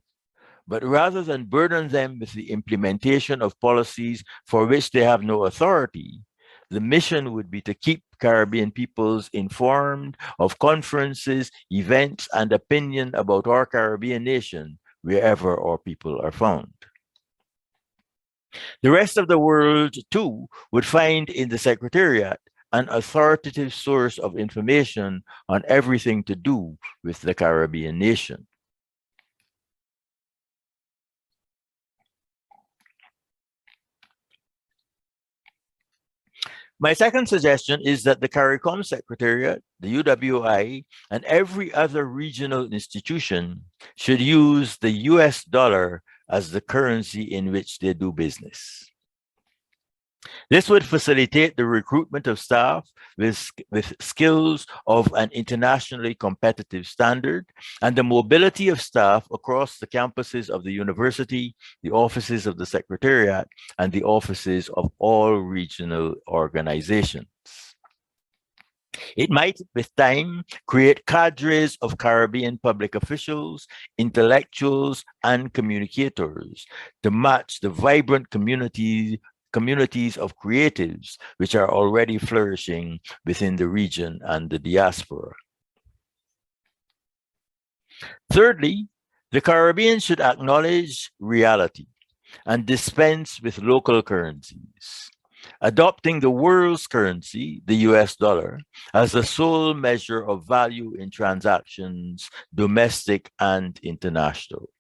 but rather than burden them with the implementation of policies for which they have no authority, the mission would be to keep Caribbean peoples informed of conferences, events, and opinion about our Caribbean nation wherever our people are found. The rest of the world, too, would find in the Secretariat an authoritative source of information on everything to do with the Caribbean nation. My second suggestion is that the CARICOM Secretariat, the UWI, and every other regional institution should use the US dollar as the currency in which they do business. This would facilitate the recruitment of staff with skills of an internationally competitive standard and the mobility of staff across the campuses of the university, the offices of the Secretariat, and the offices of all regional organizations. It might, with time, create cadres of Caribbean public officials, intellectuals, and communicators to match the vibrant communities of creatives which are already flourishing within the region and the diaspora. Thirdly, The Caribbean should acknowledge reality and dispense with local currencies, adopting the world's currency, the US dollar, as the sole measure of value in transactions, domestic and international.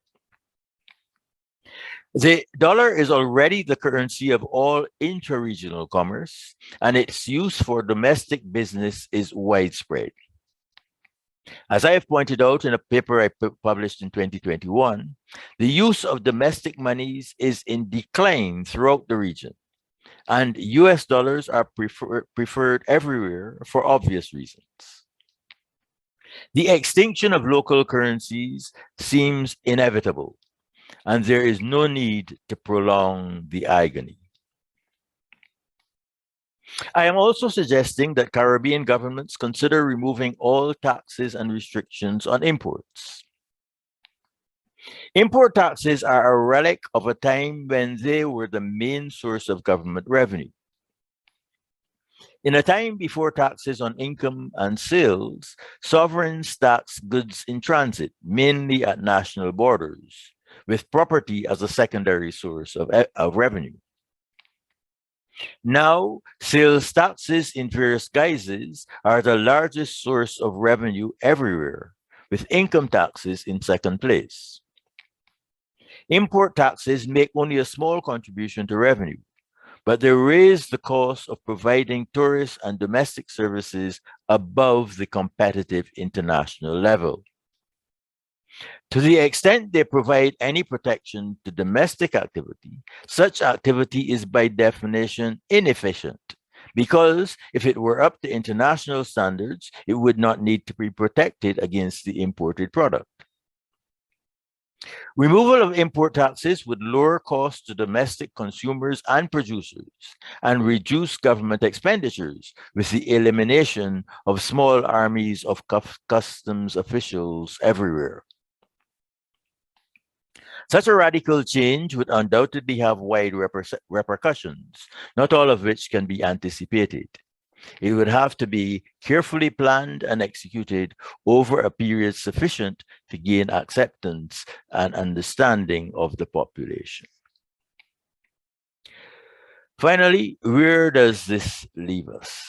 The dollar is already the currency of all intra-regional commerce, and its use for domestic business is widespread. As I have pointed out in a paper I published in 2021, the use of domestic monies is in decline throughout the region, and US dollars are preferred everywhere for obvious reasons. The extinction of local currencies seems inevitable, and there is no need to prolong the agony. I am also suggesting that Caribbean governments consider removing all taxes and restrictions on imports. Import taxes are a relic of a time when they were the main source of government revenue. In a time before taxes on income and sales, sovereigns taxed goods in transit, mainly at national borders, with property as a secondary source of revenue. Now, sales taxes in various guises are the largest source of revenue everywhere, with income taxes in second place. Import taxes make only a small contribution to revenue, but they raise the cost of providing tourist and domestic services above the competitive international level. To the extent they provide any protection to domestic activity, such activity is by definition inefficient, because if it were up to international standards, it would not need to be protected against the imported product. Removal of import taxes would lower costs to domestic consumers and producers and reduce government expenditures with the elimination of small armies of customs officials everywhere. Such a radical change would undoubtedly have wide repercussions, not all of which can be anticipated. It would have to be carefully planned and executed over a period sufficient to gain acceptance and understanding of the population. Finally, where does this leave us?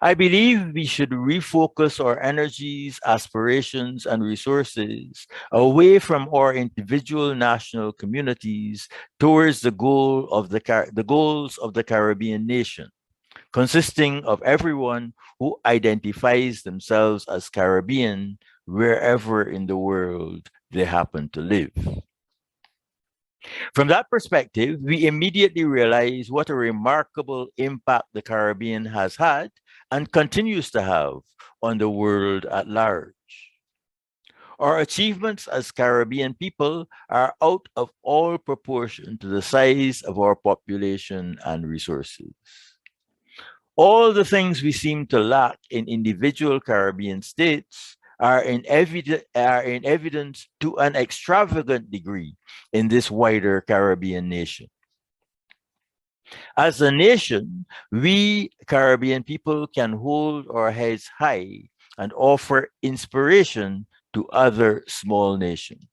I believe we should refocus our energies, aspirations, and resources away from our individual national communities towards the goals of the Caribbean nation, consisting of everyone who identifies themselves as Caribbean wherever in the world they happen to live. From that perspective, we immediately realize what a remarkable impact the Caribbean has had and continues to have on the world at large. Our achievements as Caribbean people are out of all proportion to the size of our population and resources. All the things we seem to lack in individual Caribbean states are in evidence to an extravagant degree in this wider Caribbean nation. As a nation, we Caribbean people can hold our heads high and offer inspiration to other small nations.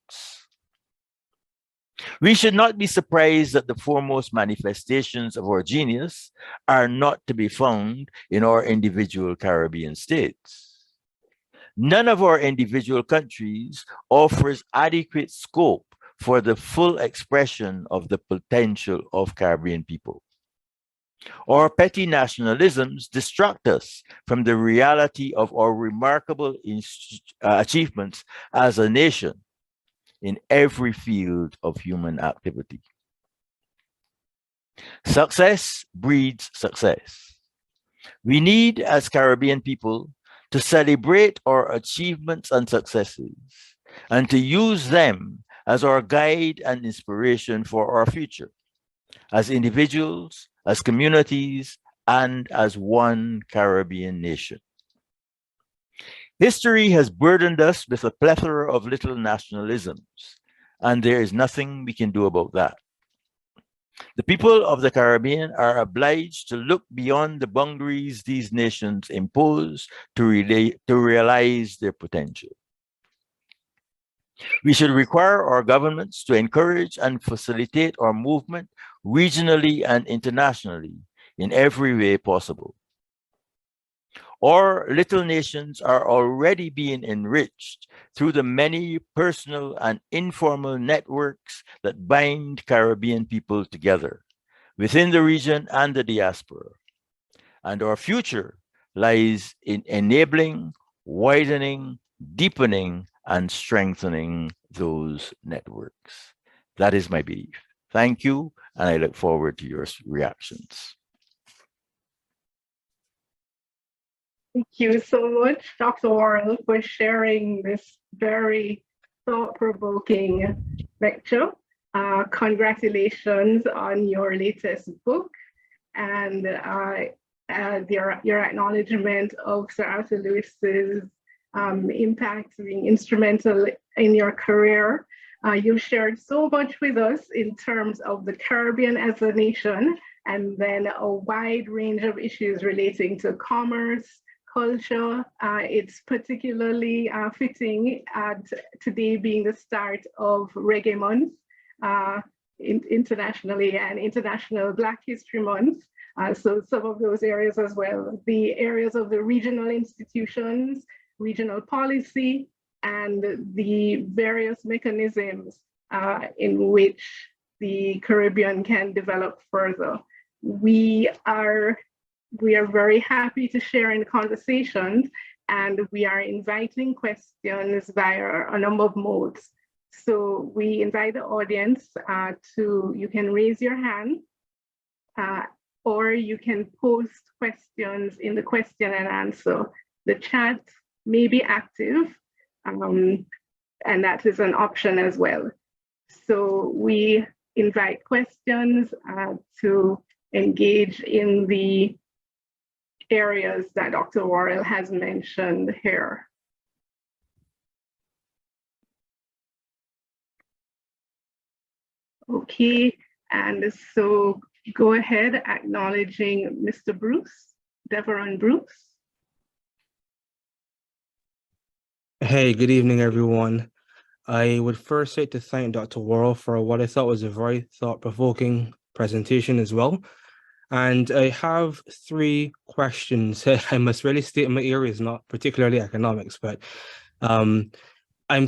We should not be surprised that the foremost manifestations of our genius are not to be found in our individual Caribbean states. None of our individual countries offers adequate scope for the full expression of the potential of Caribbean people. Our petty nationalisms distract us from the reality of our remarkable achievements as a nation in every field of human activity. Success breeds success. We need, as Caribbean people, to celebrate our achievements and successes and to use them as our guide and inspiration for our future, as individuals, as communities, and as one Caribbean nation. History has burdened us with a plethora of little nationalisms, and there is nothing we can do about that. The people of the Caribbean are obliged to look beyond the boundaries these nations impose to realize their potential. We should require our governments to encourage and facilitate our movement regionally and internationally in every way possible. Our little nations are already being enriched through the many personal and informal networks that bind Caribbean people together within the region and the diaspora. And our future lies in enabling, widening, deepening, and strengthening those networks. That is my belief. Thank you, and I look forward to your reactions. Thank you so much, Dr. Worrell, for sharing this very thought-provoking lecture. Congratulations on your latest book and your acknowledgement of Sir Arthur Lewis's impact being instrumental in your career. You've shared so much with us in terms of the Caribbean as a nation, and then a wide range of issues relating to commerce, culture. It's particularly fitting today being the start of Reggae Month internationally, and International Black History Month. So some of those areas as well, the areas of the regional institutions, regional policy, and the various mechanisms in which the Caribbean can develop further. We are very happy to share in the conversations, and we are inviting questions via a number of modes. So we invite the audience you can raise your hand, or you can post questions in the question and answer. The chat may be active, and that is an option as well. So we invite questions to engage in the areas that Dr. Worrell has mentioned here. Okay, and so go ahead, acknowledging Mr. Bruce, Deveron Bruce. Hey, good evening, everyone. I would first like to thank Dr. Worrell for what I thought was a very thought-provoking presentation as well. And I have 3 questions. I must really state my area is not particularly economics, but I'm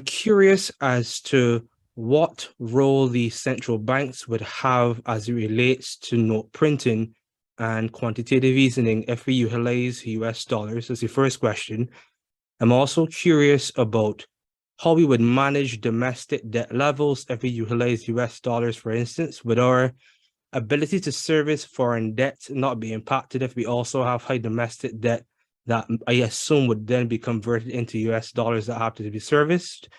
curious as to what role the central banks would have as it relates to note printing and quantitative easing if we utilize US dollars. That's the first question. I'm also curious about how we would manage domestic debt levels if we utilize US dollars, for instance. Would our ability to service foreign debt not be impacted if we also have high domestic debt that I assume would then be converted into US dollars that have to be serviced?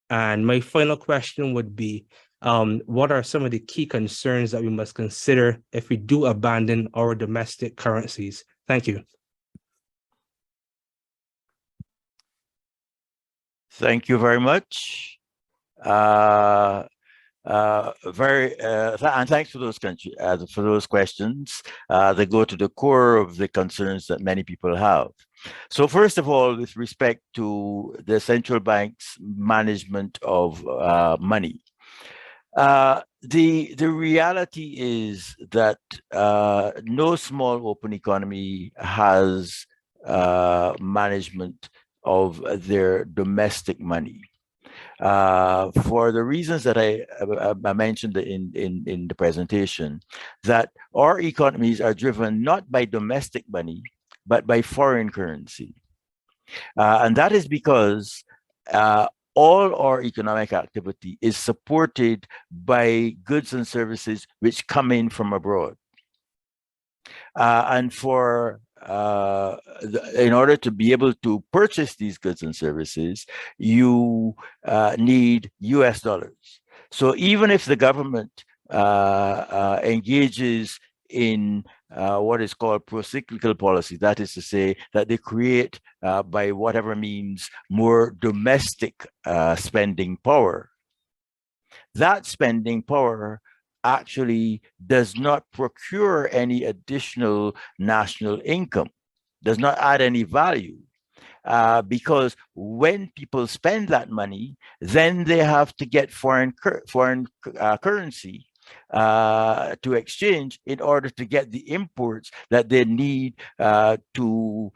And my final question would be, what are some of the key concerns that we must consider if we do abandon our domestic currencies? Thank you. Thank you very much. And thanks for those questions. They go to the core of the concerns that many people have. So first of all, with respect to the central bank's management of money, the reality is that no small open economy has management of their domestic money. For the reasons that I mentioned in the presentation, that our economies are driven not by domestic money, but by foreign currency. And that is because all our economic activity is supported by goods and services which come in from abroad. And in order to be able to purchase these goods and services, you need US dollars. So even if the government engages in what is called pro-cyclical policy, that is to say that they create, by whatever means, more domestic spending power, that spending power actually does not procure any additional national income, does not add any value. because when people spend that money, then they have to get foreign currency to exchange in order to get the imports that they need to,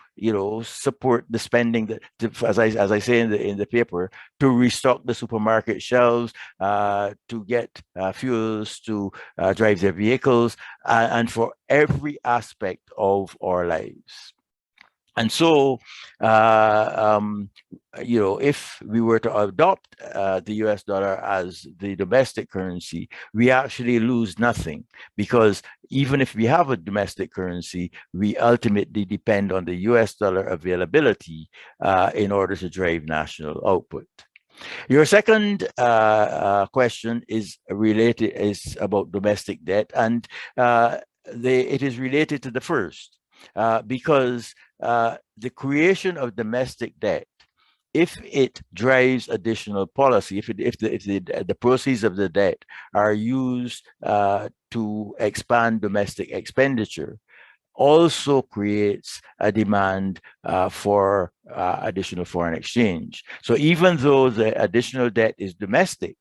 support the spending that, as I say in the paper, to restock the supermarket shelves, to get fuels to drive their vehicles, and for every aspect of our lives. And so, if we were to adopt the US dollar as the domestic currency, we actually lose nothing, because even if we have a domestic currency, we ultimately depend on the US dollar availability in order to drive national output. Your second question is about domestic debt, and it is related to the first, because the creation of domestic debt, if it drives additional policy, if the proceeds of the debt are used to expand domestic expenditure, also creates a demand for additional foreign exchange. So even though the additional debt is domestic,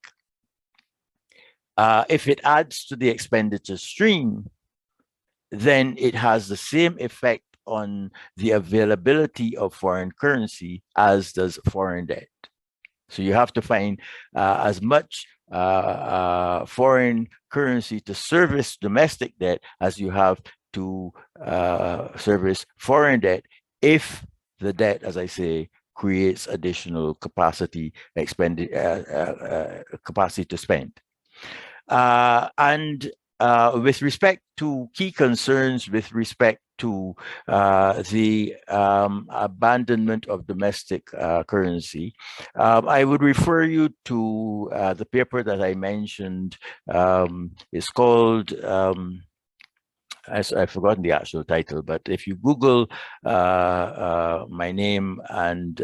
if it adds to the expenditure stream, then it has the same effect on the availability of foreign currency as does foreign debt. So you have to find as much foreign currency to service domestic debt as you have to service foreign debt, if the debt, as I say, creates additional capacity capacity to spend. And with respect to key concerns with respect to the abandonment of domestic currency, I would refer you to the paper that I mentioned. It's called, I've forgotten the actual title, but if you Google my name and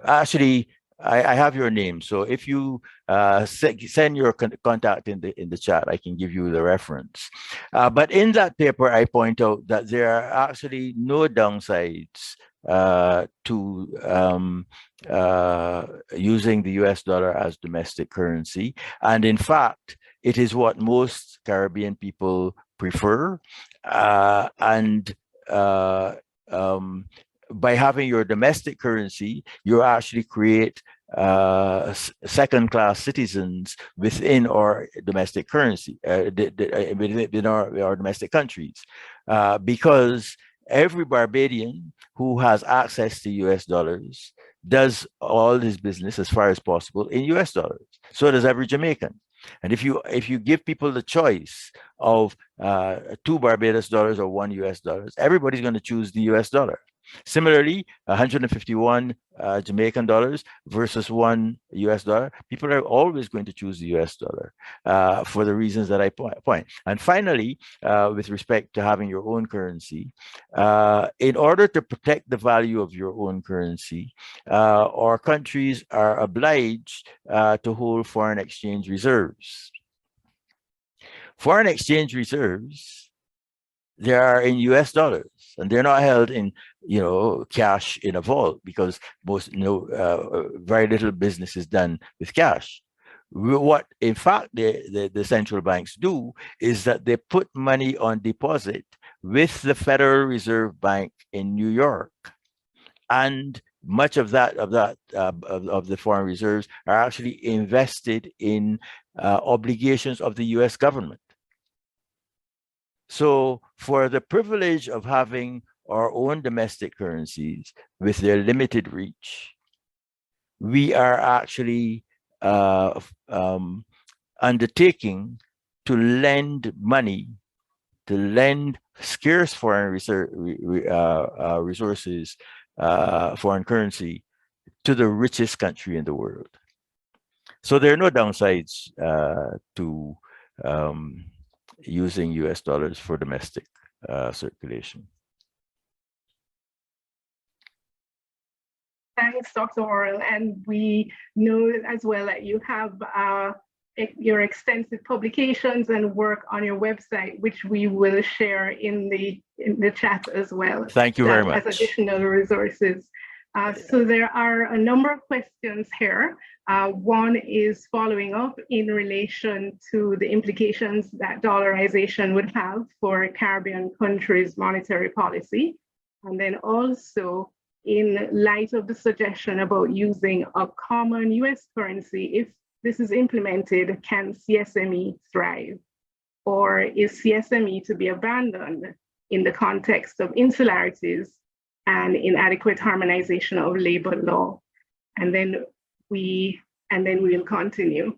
actually, I have your name. So if you send your contact in the chat, I can give you the reference. But in that paper, I point out that there are actually no downsides to using the US dollar as domestic currency. And in fact, it is what most Caribbean people prefer. By having your domestic currency, you actually create second-class citizens within our domestic currency, within our domestic countries, because every Barbadian who has access to US dollars does all his business as far as possible in US dollars. So does every Jamaican. And if you give people the choice of 2 Barbados dollars or 1 US dollars, everybody's going to choose the US dollar. Similarly, 151 Jamaican dollars versus 1 US dollar, people are always going to choose the US dollar for the reasons that I point. And finally, with respect to having your own currency, in order to protect the value of your own currency, our countries are obliged to hold foreign exchange reserves. Foreign exchange reserves, they are in US dollars, and they're not held in cash in a vault, because very little business is done with cash. What in fact the central banks do is that they put money on deposit with the Federal Reserve Bank in New York, and much of the foreign reserves are actually invested in obligations of the US government. So for the privilege of having our own domestic currencies with their limited reach, we are actually undertaking to lend money, to lend scarce foreign resources, foreign currency, to the richest country in the world. So there are no downsides to using US dollars for domestic circulation. Thanks, Dr. Worrell. And we know as well that you have your extensive publications and work on your website, which we will share in the chat as well. Thank you very much. As additional resources. So there are a number of questions here. One is following up in relation to the implications that dollarization would have for Caribbean countries' monetary policy. And then also in light of the suggestion about using a common US currency, if this is implemented, can CSME thrive? Or is CSME to be abandoned in the context of insularities and inadequate harmonization of labor law? And then we'll continue.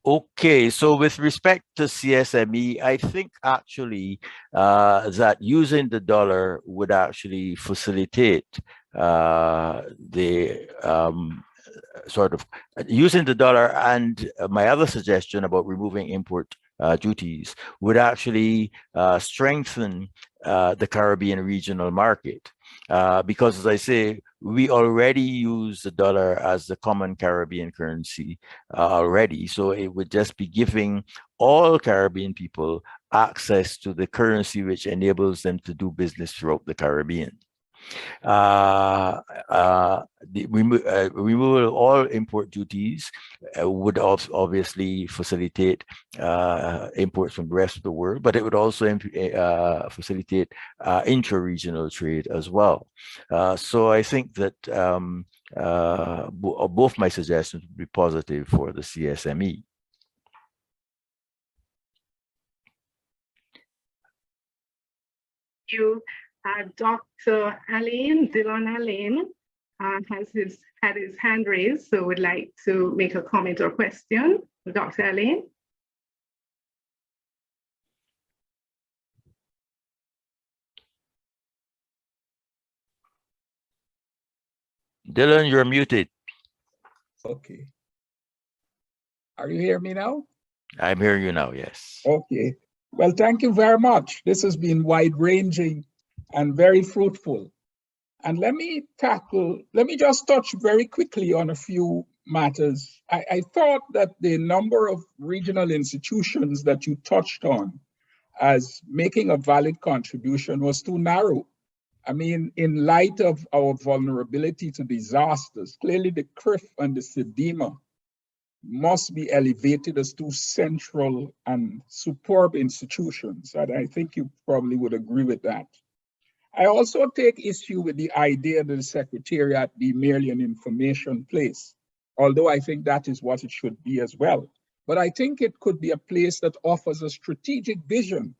Okay, so with respect to CSME, I think actually that using the dollar would actually facilitate the sort of using the dollar, and my other suggestion about removing import duties would actually strengthen the Caribbean regional market. Because as I say, we already use the dollar as the common Caribbean currency already. So it would just be giving all Caribbean people access to the currency which enables them to do business throughout the Caribbean. Removal of all import duties would obviously facilitate imports from the rest of the world, but it would also facilitate intra-regional trade as well. So I think that both my suggestions would be positive for the CSME. Dr. Arlene, DeLisle has had his hand raised, so would like to make a comment or question. Dr. Arlene. Dylan, you're muted. Okay. Are you hearing me now? I'm hearing you now, yes. Okay. Well, thank you very much. This has been wide-ranging and very fruitful. And let me just touch very quickly on a few matters. I thought that the number of regional institutions that you touched on as making a valid contribution was too narrow. I mean, in light of our vulnerability to disasters, clearly the CRIF and the SEDIMA must be elevated as two central and superb institutions. And I think you probably would agree with that. I also take issue with the idea that the Secretariat be merely an information place, although I think that is what it should be as well. But I think it could be a place that offers a strategic vision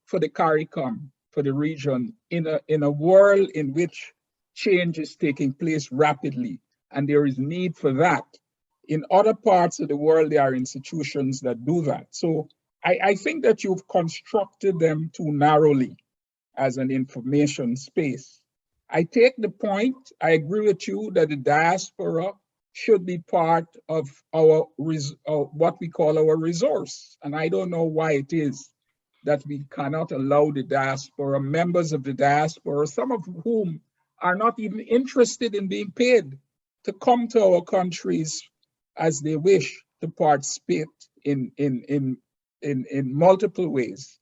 for the CARICOM, for the region, in a world in which change is taking place rapidly, and there is need for that. In other parts of the world, there are institutions that do that. So I think that you've constructed them too narrowly as an information space. I take the point, I agree with you that the diaspora should be part of our what we call our resource. And I don't know why it is that we cannot allow the diaspora, members of the diaspora, some of whom are not even interested in being paid, to come to our countries as they wish to participate in multiple ways,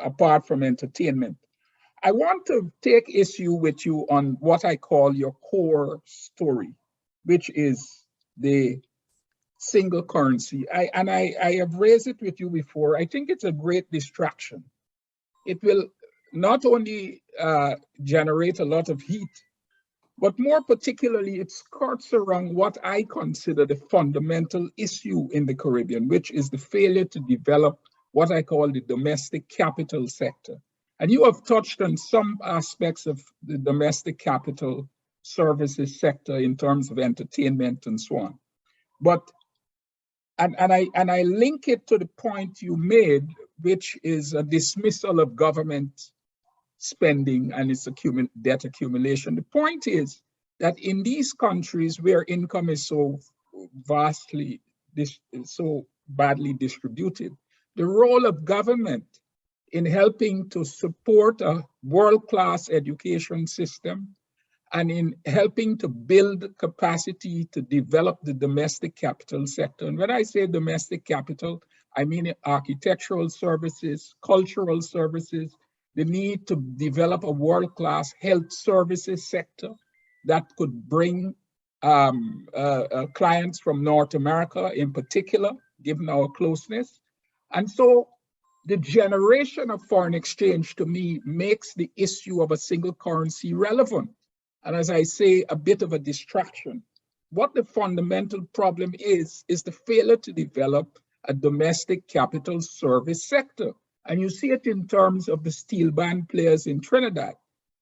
apart from entertainment. I want to take issue with you on what I call your core story, which is the single currency. I have raised it with you before. I think it's a great distraction. It will not only generate a lot of heat, but more particularly, it skirts around what I consider the fundamental issue in the Caribbean, which is the failure to develop what I call the domestic capital sector. And you have touched on some aspects of the domestic capital services sector in terms of entertainment and so on. But, and I link it to the point you made, which is a dismissal of government spending and its debt accumulation. The point is that in these countries where income is so vastly, so badly distributed, the role of government in helping to support a world-class education system and in helping to build capacity to develop the domestic capital sector. And when I say domestic capital, I mean architectural services, cultural services, the need to develop a world-class health services sector that could bring clients from North America in particular, given our closeness. And so the generation of foreign exchange to me makes the issue of a single currency relevant. And as I say, a bit of a distraction. What the fundamental problem is the failure to develop a domestic capital service sector. And you see it in terms of the steel band players in Trinidad.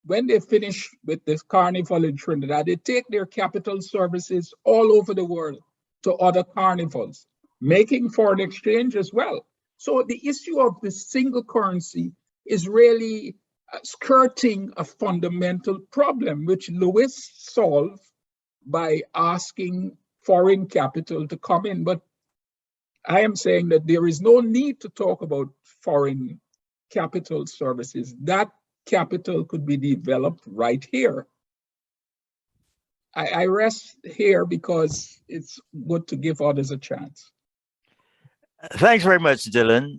When they finish with this carnival in Trinidad, they take their capital services all over the world to other carnivals, making foreign exchange as well. So the issue of the single currency is really skirting a fundamental problem, which Lewis solved by asking foreign capital to come in. But I am saying that there is no need to talk about foreign capital services. That capital could be developed right here. I rest here because it's good to give others a chance. Thanks very much, Dylan.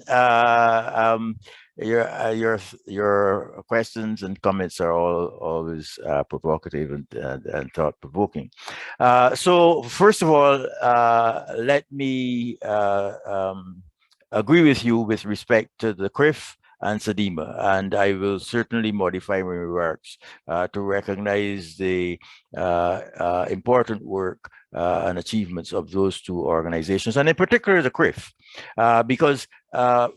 Your questions and comments are always provocative and thought-provoking. So first of all, let me agree with you with respect to the CRIF and SEDIMA, and I will certainly modify my remarks to recognize the important work and achievements of those two organizations, and in particular the CRIF, because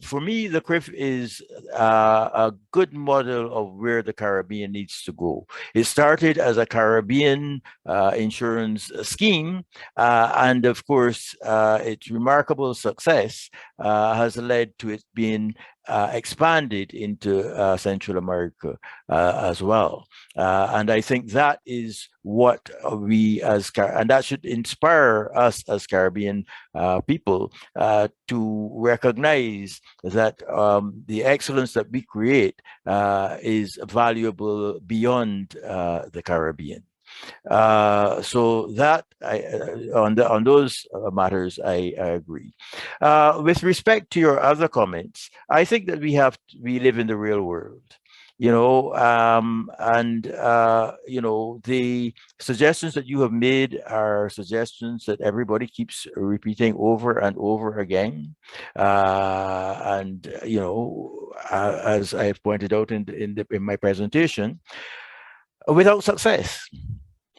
for me, the CRIF is a good model of where the Caribbean needs to go. It started as a Caribbean insurance scheme, and of course, its remarkable success has led to it being expanded into Central America as well. And I think that is what we and that should inspire us as Caribbean people to recognize that the excellence that we create is valuable beyond the Caribbean. So that on those matters, I agree. With respect to your other comments, I think that we live in the real world, you know, and you know, the suggestions that you have made are suggestions that everybody keeps repeating over and over again, and you know, as I have pointed out in my presentation, without success.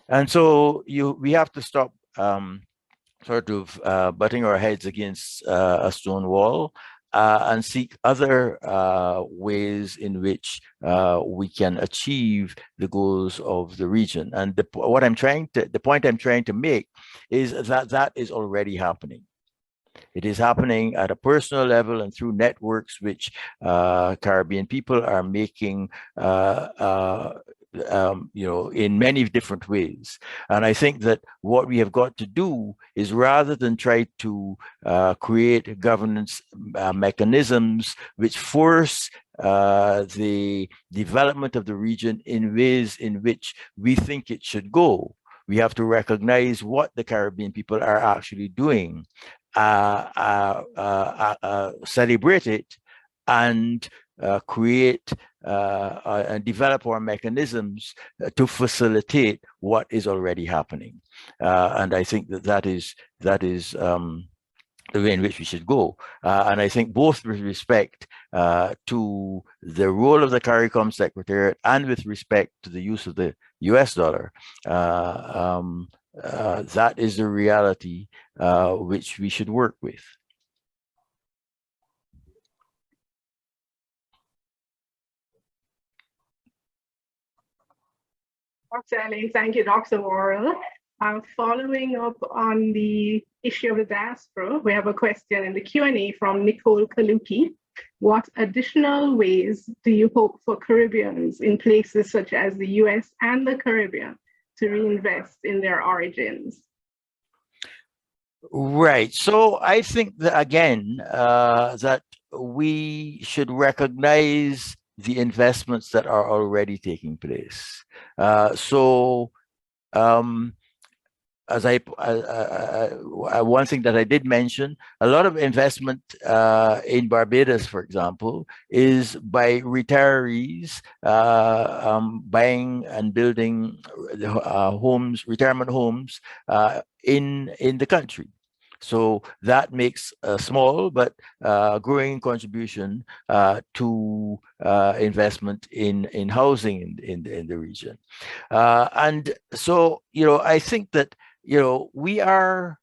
And so we have to stop sort of butting our heads against a stone wall and seek other ways in which we can achieve the goals of the region. And the point I'm trying to make is that is already happening. It is happening at a personal level and through networks which Caribbean people are making you know, in many different ways. And I think that what we have got to do is, rather than try to create governance mechanisms which force the development of the region in ways in which we think it should go, we have to recognize what the Caribbean people are actually doing, celebrate it, and create and develop our mechanisms to facilitate what is already happening. And I think that is the way in which we should go. And I think both with respect to the role of the CARICOM Secretariat and with respect to the use of the US dollar, that is the reality which we should work with. Dr. Arlene, thank you, Dr. Worrell. Following up on the issue of the diaspora, we have a question in the Q&A from Nicole Kaluki. What additional ways do you hope for Caribbeans in places such as the US and the Caribbean to reinvest in their origins? Right. So I think that, again, that we should recognize the investments that are already taking place. As one thing that I did mention, a lot of investment in Barbados, for example, is by retirees buying and building homes, retirement homes in the country. So that makes a small but growing contribution to investment in housing in the region. And so, I think that we are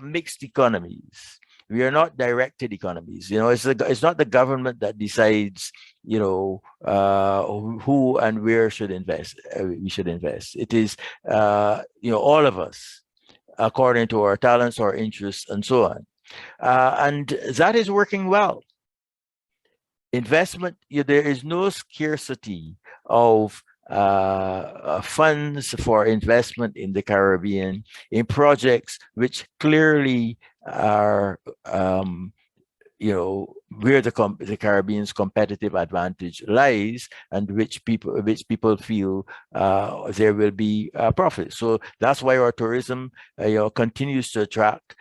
mixed economies. We are not directed economies. It's not the government that decides, who and where should invest. We should invest. It is, all of us, according to our talents, our interests, and so on. And that is working well. Investment, there is no scarcity of funds for investment in the Caribbean in projects which clearly are, where the Caribbean's competitive advantage lies, and which people feel there will be profit. So that's why our tourism, continues to attract,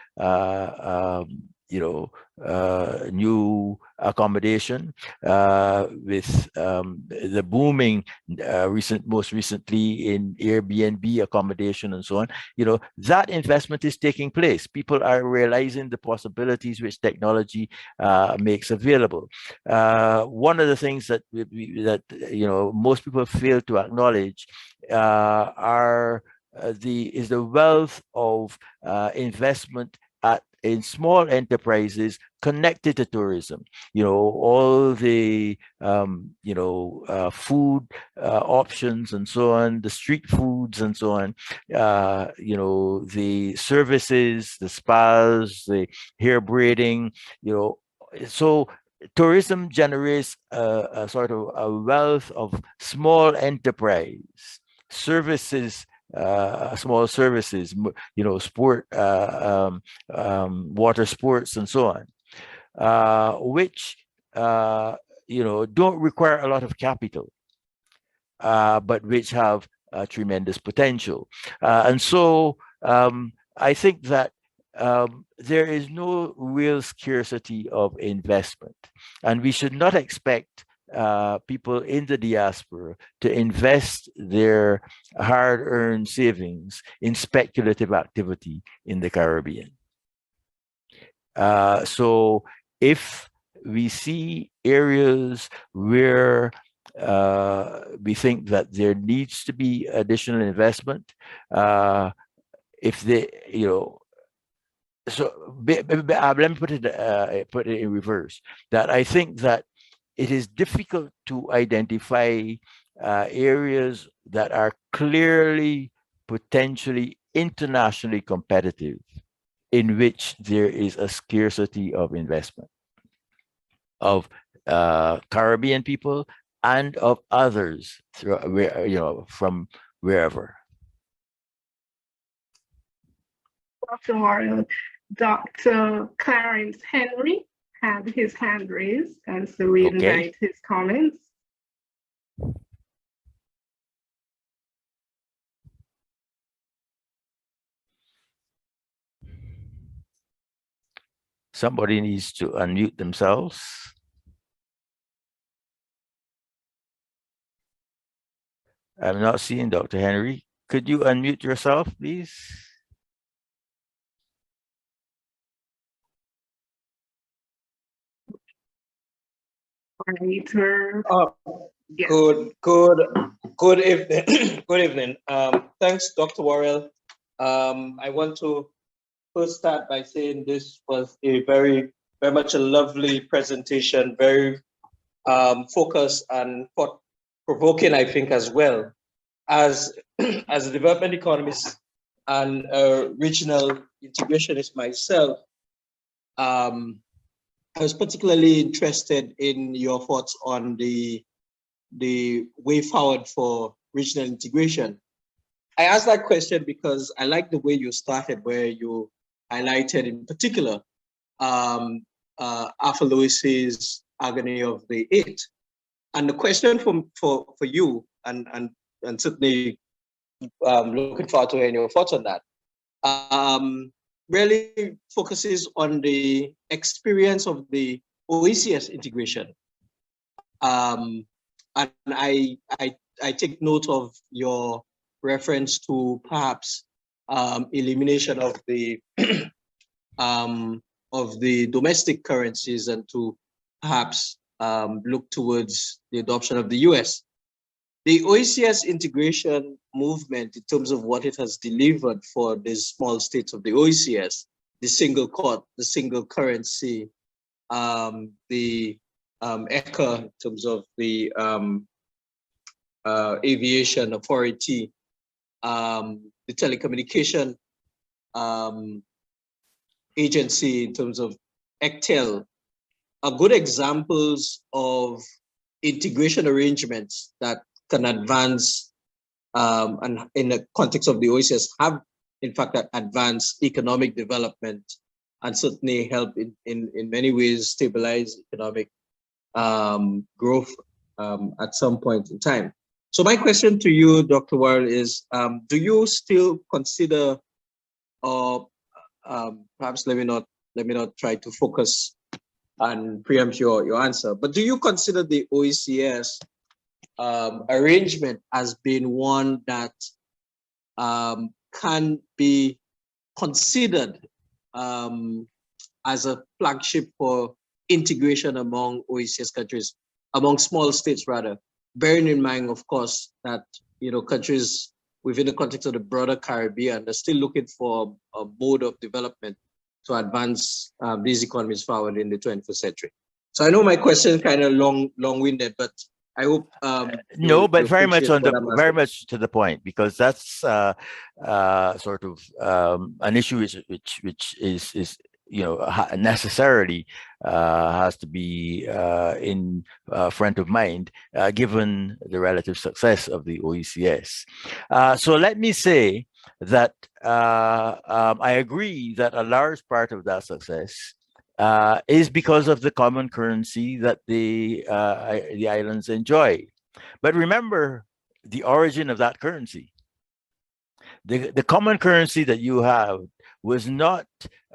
new accommodation with the booming most recently in Airbnb accommodation and so on. That investment is taking place. People are realizing the possibilities which technology makes available. One of the things that most people fail to acknowledge is the wealth of investment in small enterprises connected to tourism. All the food options and so on, the street foods and so on, the services, the spas, the hair braiding, so tourism generates a sort of a wealth of small enterprise services, small services, sport, water sports, and so on, which don't require a lot of capital, but which have tremendous potential. And so I think that there is no real scarcity of investment, and we should not expect people in the diaspora to invest their hard-earned savings in speculative activity in the Caribbean. So if we see areas where we think that there needs to be additional investment, if they, so let me put it in reverse, that I think that it is difficult to identify areas that are clearly, potentially internationally competitive in which there is a scarcity of investment of Caribbean people and of others from wherever. Dr. Worrell, Dr. Clarence Henry had his hand raised, and so we invite his comments. Somebody needs to unmute themselves. I'm not seeing Dr. Henry. Could you unmute yourself, please? Yes. Good evening. Good evening. Thanks, Dr. Worrell. I want to first start by saying this was a very much a lovely presentation, very focused and thought-provoking, I think, as well. As a development economist and a regional integrationist myself, I was particularly interested in your thoughts on the way forward for regional integration. I asked that question because I like the way you started, where you highlighted in particular Arthur Lewis's Agony of the Eight. And the question for you, and certainly looking forward to hearing your thoughts on that, really focuses on the experience of the OECS integration. And I take note of your reference to perhaps elimination of the domestic currencies and to perhaps look towards the adoption of the US. The OECS integration movement, in terms of what it has delivered for the small states of the OECS, the single court, the single currency, the ECA in terms of the aviation authority, the telecommunication agency in terms of ECTEL, are good examples of integration arrangements that can advance and in the context of the OECS have in fact advance economic development and certainly help in many ways stabilize economic growth at some point in time. So my question to you, Dr. Worrell, is do you still consider, or perhaps let me not try to focus and preempt your answer, but do you consider the OECS arrangement as being one that can be considered as a flagship for integration among OECS countries, among small states rather, bearing in mind, of course, that countries within the context of the broader Caribbean are still looking for a mode of development to advance these economies forward in the 21st century. So I know my question is kind of long-winded, but I hope no, but very much very much to the point, because that's sort of an issue which is necessarily has to be in front of mind given the relative success of the OECS. So let me say that I agree that a large part of that success is because of the common currency that the islands enjoy. But remember the origin of that currency. The common currency that you have was not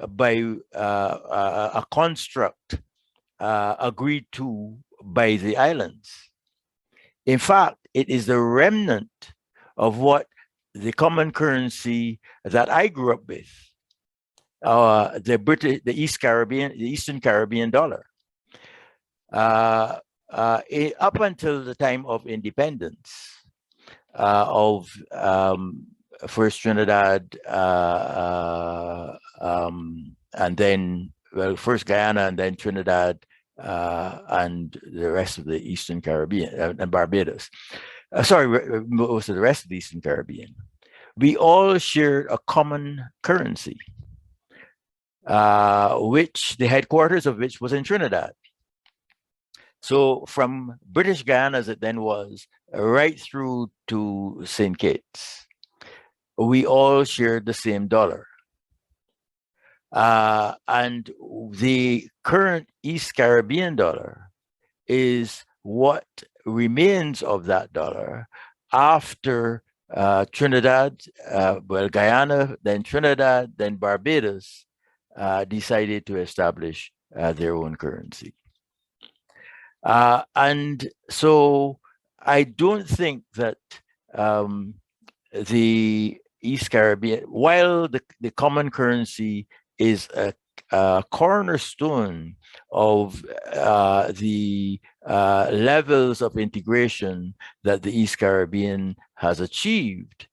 by a construct agreed to by the islands. In fact, it is the remnant of what the common currency that I grew up with, the Eastern Caribbean dollar. Up until the time of independence of first Trinidad, and then, first Guyana and then Trinidad, and the rest of the Eastern Caribbean and Barbados. Most of the rest of the Eastern Caribbean. We all shared a common currency, which the headquarters of which was in Trinidad. So from British Guyana, as it then was, right through to St. Kitts, we all shared the same dollar. And the current East Caribbean dollar is what remains of that dollar after Trinidad, Guyana, then Trinidad, then Barbados decided to establish their own currency. And so I don't think that the East Caribbean, while the common currency is a cornerstone of the levels of integration that the East Caribbean has achieved,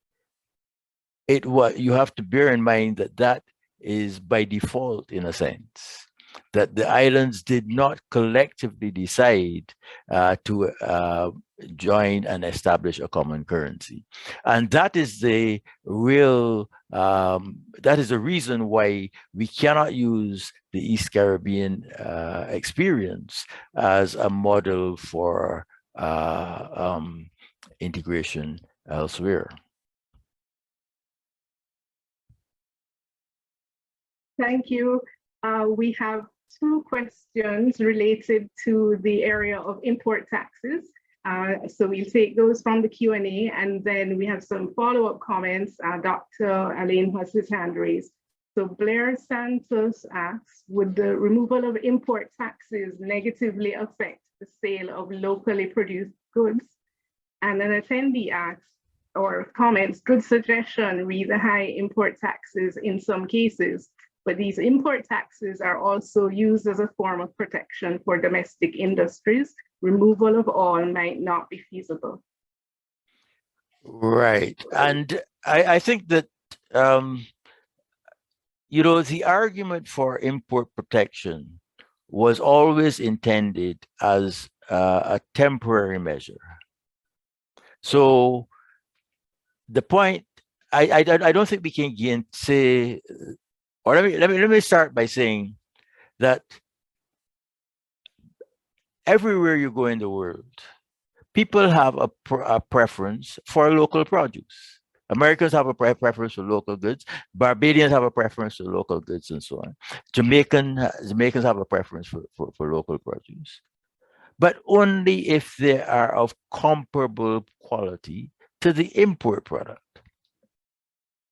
what you have to bear in mind that is by default, in a sense, that the islands did not collectively decide to join and establish a common currency. And that is the real, that is the reason why we cannot use the East Caribbean experience as a model for integration elsewhere. Thank you. We have two questions related to the area of import taxes. So we'll take those from the Q&A, and then we have some follow-up comments. Dr. Arlene has his hand raised. So Blair Santos asks, would the removal of import taxes negatively affect the sale of locally produced goods? And an attendee asks, or comments, good suggestion, read the high import taxes in some cases, but these import taxes are also used as a form of protection for domestic industries. Removal of all might not be feasible. Right. And I think that, you know, the argument for import protection was always intended as a temporary measure. So the point, I don't think we can say, or let me start by saying that everywhere you go in the world, people have a preference for local produce. Americans have a preference for local goods. Barbadians have a preference for local goods, and so on. Jamaicans have a preference for local produce, but only if they are of comparable quality to the import product.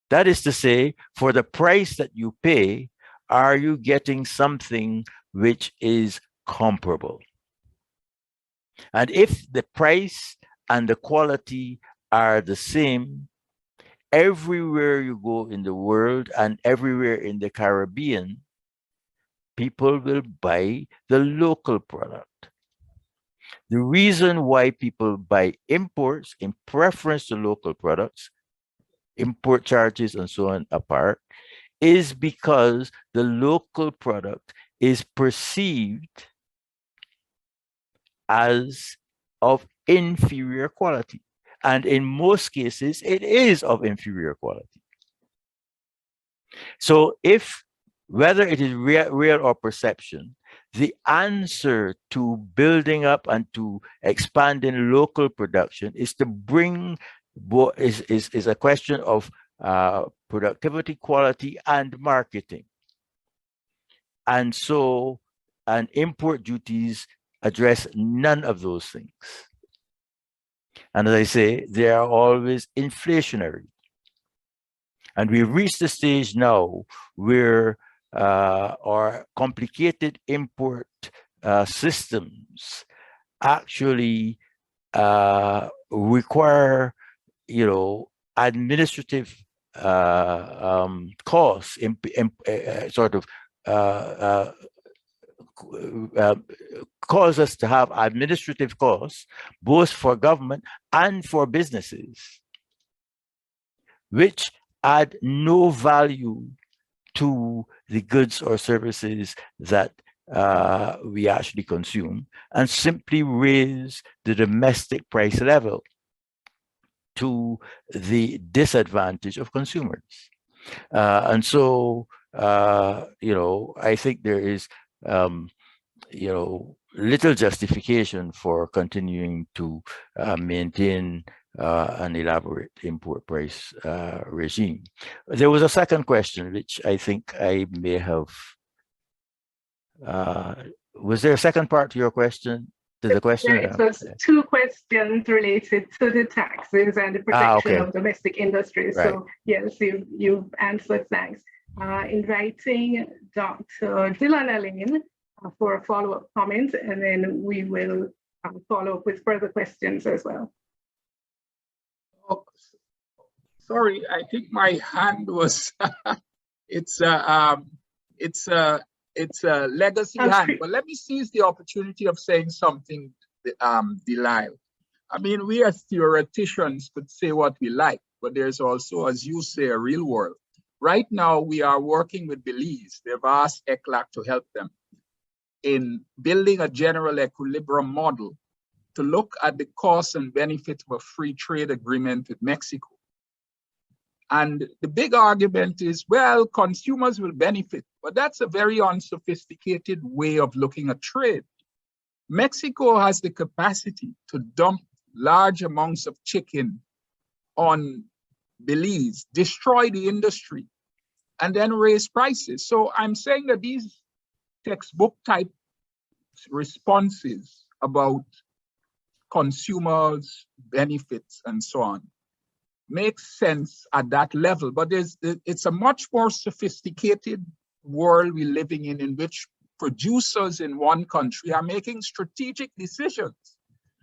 That is to say, for the price that you pay, are you getting something which is comparable? And if the price and the quality are the same, everywhere you go in the world and everywhere in the Caribbean, people will buy the local product. The reason why people buy imports in preference to local products, import charges and so on apart, is because the local product is perceived as of inferior quality. And in most cases, it is of inferior quality. So if, whether it is real or perception, the answer to building up and to expanding local production is to bring, is a question of productivity, quality, and marketing. And so, and import duties address none of those things. And as I say, they are always inflationary. And we've reached the stage now where our complicated import systems actually require, you know, administrative costs, cause us to have administrative costs, both for government and for businesses, which add no value to the goods or services that we actually consume, and simply raise the domestic price level to the disadvantage of consumers. And so, you know, I think there is, you know, little justification for continuing to maintain an elaborate import price regime. There was a second question, which I think I may have. Was there a second part to your question? To the question? It was two questions related to the taxes and the protection of domestic industries. Right. So yes, you've answered. Thanks. Inviting Dr. Arlene for a follow-up comment, and then we will follow up with further questions as well. Oh, sorry, I think my hand was. It's a legacy hand, but let me seize the opportunity of saying something, DeLisle. I mean, we as theoreticians could say what we like, but there's also, as you say, a real world. Right now, we are working with Belize. They've asked ECLAC to help them in building a general equilibrium model to look at the costs and benefits of a free trade agreement with Mexico. And the big argument is, well, consumers will benefit, but that's a very unsophisticated way of looking at trade. Mexico has the capacity to dump large amounts of chicken on Belize, destroy the industry, and then raise prices. So I'm saying that these textbook type responses about consumers, benefits, and so on makes sense at that level. But it's a much more sophisticated world we're living in which producers in one country are making strategic decisions.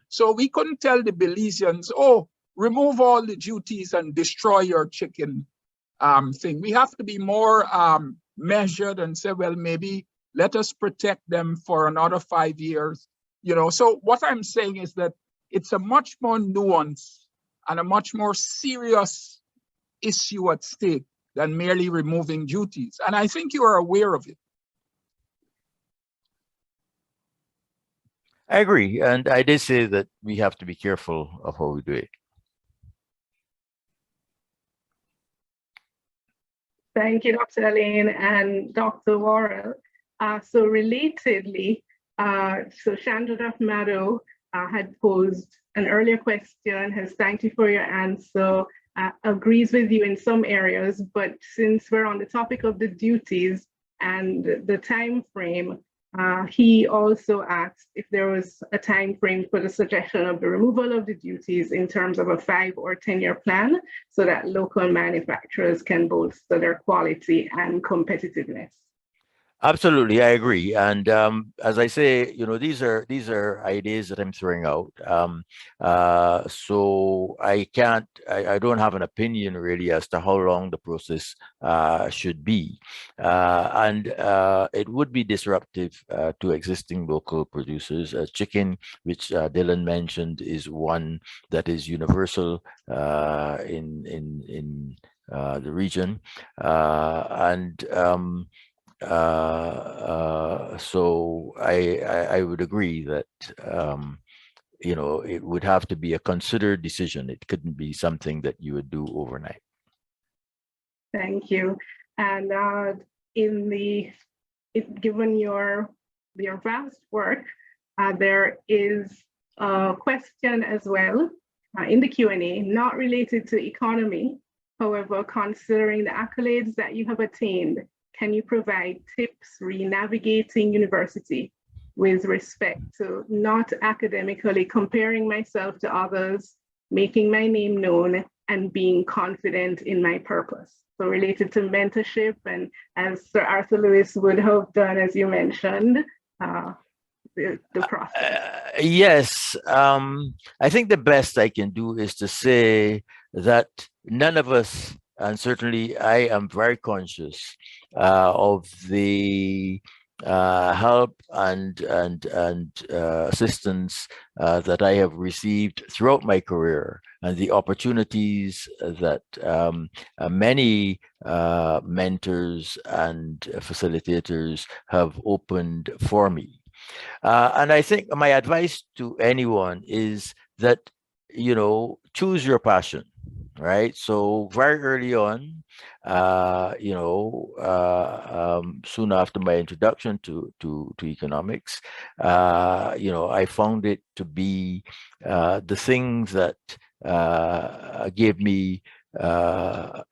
So we couldn't tell the Belizeans, oh, remove all the duties and destroy your chicken thing. We have to be more measured and say, well, maybe let us protect them for another 5 years. You know, so what I'm saying is that it's a much more nuanced and a much more serious issue at stake than merely removing duties. And I think you are aware of it. I agree. And I did say that we have to be careful of how we do it. Thank you, Dr. Arlene and Dr. Worrell. So relatedly, so Chandra Mado had posed an earlier question, has thanked you for your answer, agrees with you in some areas, but since we're on the topic of the duties and the time frame, he also asked if there was a time frame for the suggestion of the removal of the duties in terms of a 5 or 10-year plan so that local manufacturers can bolster their quality and competitiveness. Absolutely, I agree. And as I say, you know, these are ideas that I'm throwing out. So I don't have an opinion really as to how long the process should be. And it would be disruptive to existing local producers. Chicken, which Dylan mentioned, is one that is universal in the region. So I would agree that you know, it would have to be a considered decision. It couldn't be something that you would do overnight. Thank you. And given your vast work, there is a question as well in the Q&A, not related to economy. However, considering the accolades that you have attained, can you provide tips re-navigating university with respect to not academically comparing myself to others, making my name known, and being confident in my purpose? So related to mentorship, and as Sir Arthur Lewis would have done, as you mentioned, the process. Yes, I think the best I can do is to say that none of us, and certainly I am very conscious of the help and assistance that I have received throughout my career, and the opportunities that many mentors and facilitators have opened for me. And I think my advice to anyone is that, you know, choose your passion. Right. So very early on, you know, soon after my introduction to economics, you know, I found it to be the things that gave me that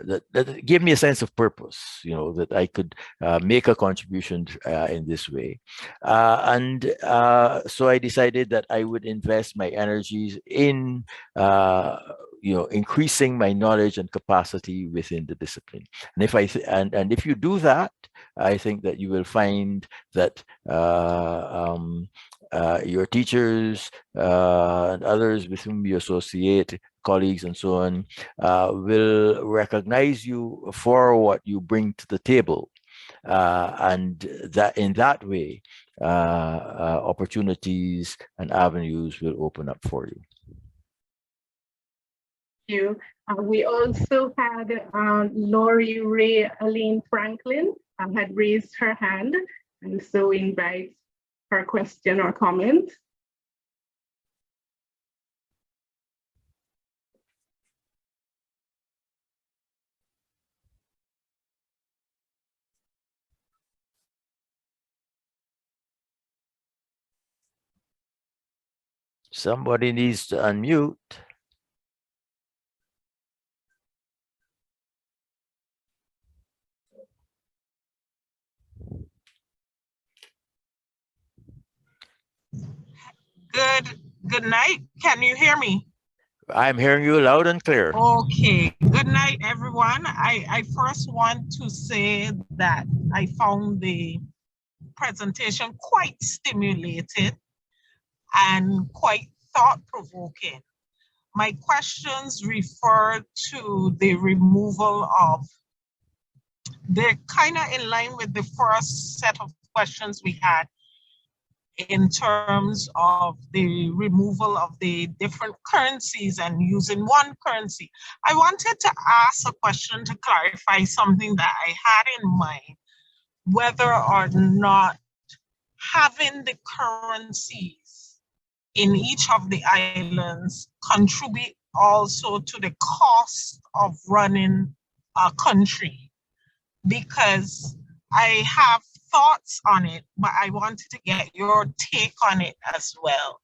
gave me a sense of purpose, you know, that I could make a contribution in this way. So I decided that I would invest my energies in you know, increasing my knowledge and capacity within the discipline. And if and if you do that, I think that you will find that your teachers and others with whom you associate, colleagues and so on, will recognize you for what you bring to the table. And that in that way, opportunities and avenues will open up for you. You. We also had Lori Ray Arlene Franklin had raised her hand, and so invite her question or comment. Somebody needs to unmute. Good night. Can you hear me? I'm hearing you loud and clear. Okay. Good night, everyone. I first want to say that I found the presentation quite stimulating and quite thought-provoking. My questions refer to the removal of, they're kind of in line with the first set of questions we had in terms of the removal of the different currencies and using one currency. I wanted to ask a question to clarify something that I had in mind, whether or not having the currencies in each of the islands contribute also to the cost of running a country, because I have thoughts on it, but I wanted to get your take on it as well,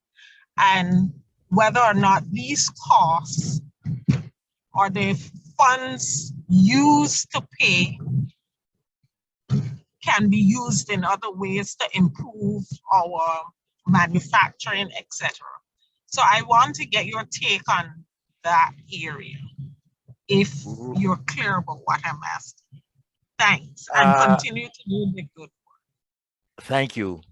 and whether or not these costs or the funds used to pay can be used in other ways to improve our manufacturing, etc. So I want to get your take on that area, if you're clear about what I'm asking. Thanks, and continue to do the good work. Thank you.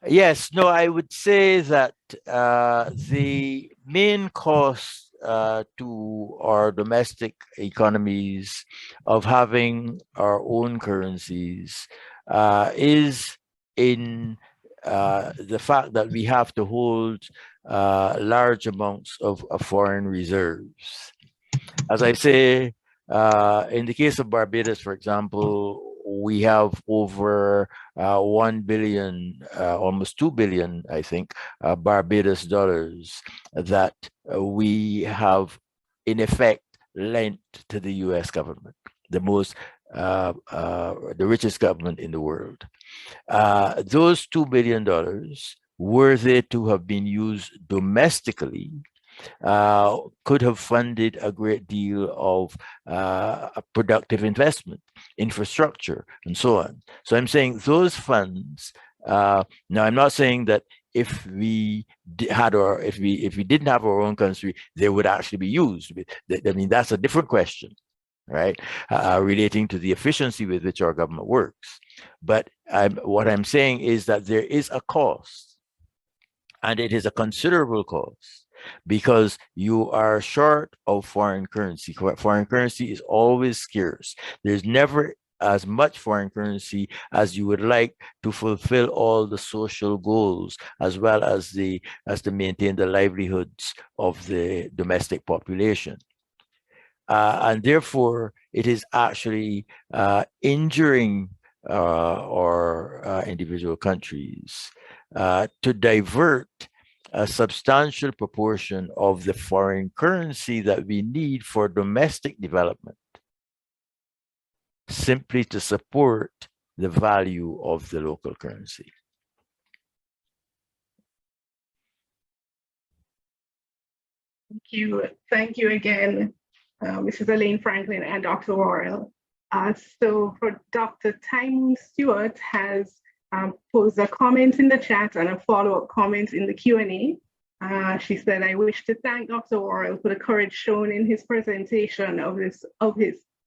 Yes, no, I would say that the main cost to our domestic economies of having our own currencies is in the fact that we have to hold large amounts of foreign reserves. As I say, in the case of Barbados, for example, we have over 1 billion, almost 2 billion, I think, Barbados dollars that we have in effect lent to the US government, the most, the richest government in the world. Those $2 billion, were they to have been used domestically, could have funded a great deal of productive investment, infrastructure, and so on. So I'm saying those funds. Now I'm not saying that if we had, or if we didn't have our own country, they would actually be used. I mean, that's a different question, right? Relating to the efficiency with which our government works. But what I'm saying is that there is a cost, and it is a considerable cost, because you are short of foreign currency. Foreign currency is always scarce. There's never as much foreign currency as you would like to fulfill all the social goals, as well as to maintain the livelihoods of the domestic population. And therefore, it is actually injuring our individual countries to divert a substantial proportion of the foreign currency that we need for domestic development, simply to support the value of the local currency. Thank you again, Mrs. Arlene Franklin and Dr. Worrell. So for Dr. Tymon Stewart has posed a comment in the chat and a follow-up comment in the Q&A. She said, I wish to thank Dr. Worrell for the courage shown in his presentation of his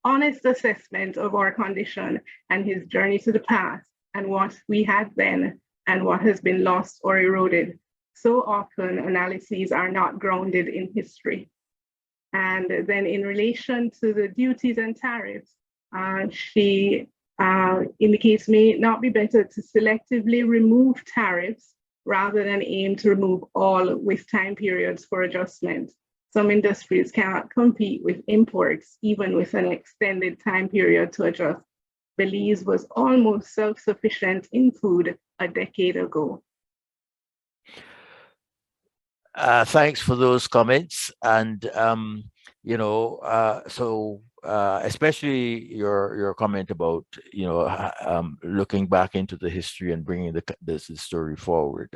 honest assessment of our condition and his journey to the past, and what we had then and what has been lost or eroded. So often analyses are not grounded in history. And then in relation to the duties and tariffs, she indicates, may it not be better to selectively remove tariffs rather than aim to remove all with time periods for adjustment. Some industries cannot compete with imports, even with an extended time period to adjust. Belize was almost self-sufficient in food a decade ago. Thanks for those comments. And, you know, especially your comment about, you know, looking back into the history and bringing this story forward.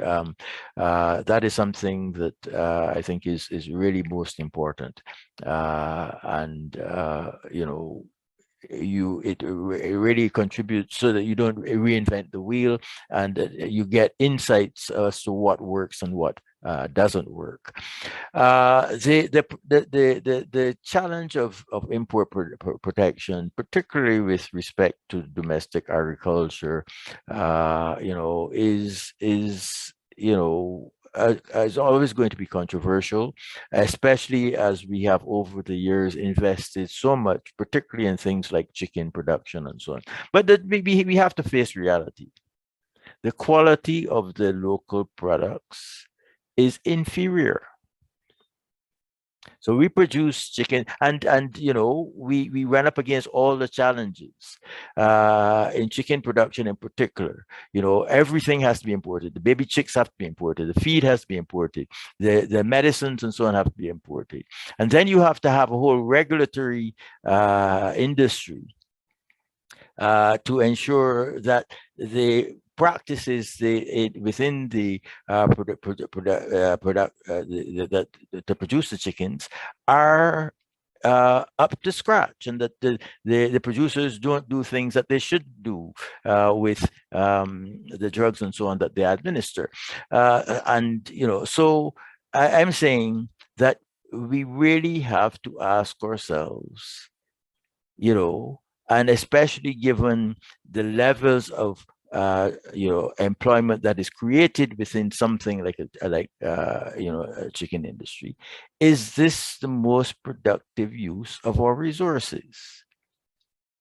That is something that I think is really most important. You know, it really contributes so that you don't reinvent the wheel, and you get insights as to what works and what doesn't work. The challenge of import protection, particularly with respect to domestic agriculture, is always going to be controversial, especially as we have over the years invested so much, particularly in things like chicken production and so on. But we have to face reality. The quality of the local products is inferior. So we produce chicken, and we run up against all the challenges in chicken production in particular. Everything has to be imported. The baby chicks have to be imported. The feed has to be imported. The medicines and so on have to be imported. And then you have to have a whole regulatory industry to ensure that the practices within the to produce the chickens are up to scratch, and that the producers don't do things that they should do with the drugs and so on that they administer. So I'm saying that we really have to ask ourselves, and especially given the levels of employment that is created within something like a chicken industry, is this the most productive use of our resources,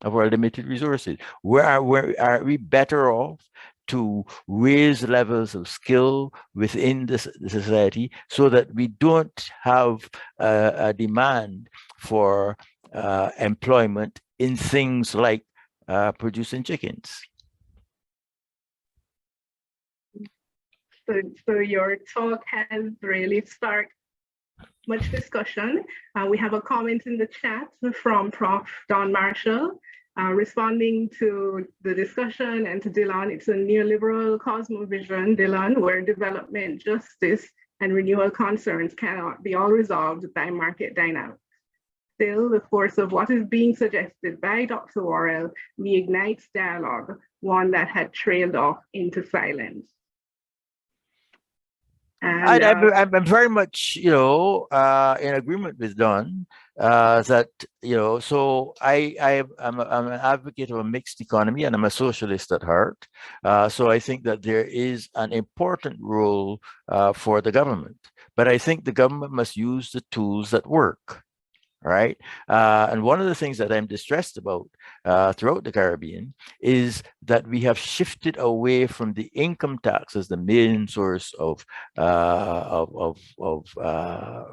of our limited resources? Are we better off to raise levels of skill within the society so that we don't have a demand for employment in things like producing chickens? So your talk has really sparked much discussion. We have a comment in the chat from Prof. Don Marshall responding to the discussion and to Dylan. It's a neoliberal cosmovision, Dylan, where development, justice, and renewal concerns cannot be all resolved by market dynamics. Still, the force of what is being suggested by Dr. Worrell reignites dialogue, one that had trailed off into silence. And, I'm very much, in agreement with Don that, so I'm an advocate of a mixed economy, and I'm a socialist at heart. So I think that there is an important role for the government, but I think the government must use the tools that work. Right. And one of the things that I'm distressed about throughout the Caribbean is that we have shifted away from the income tax as the main source of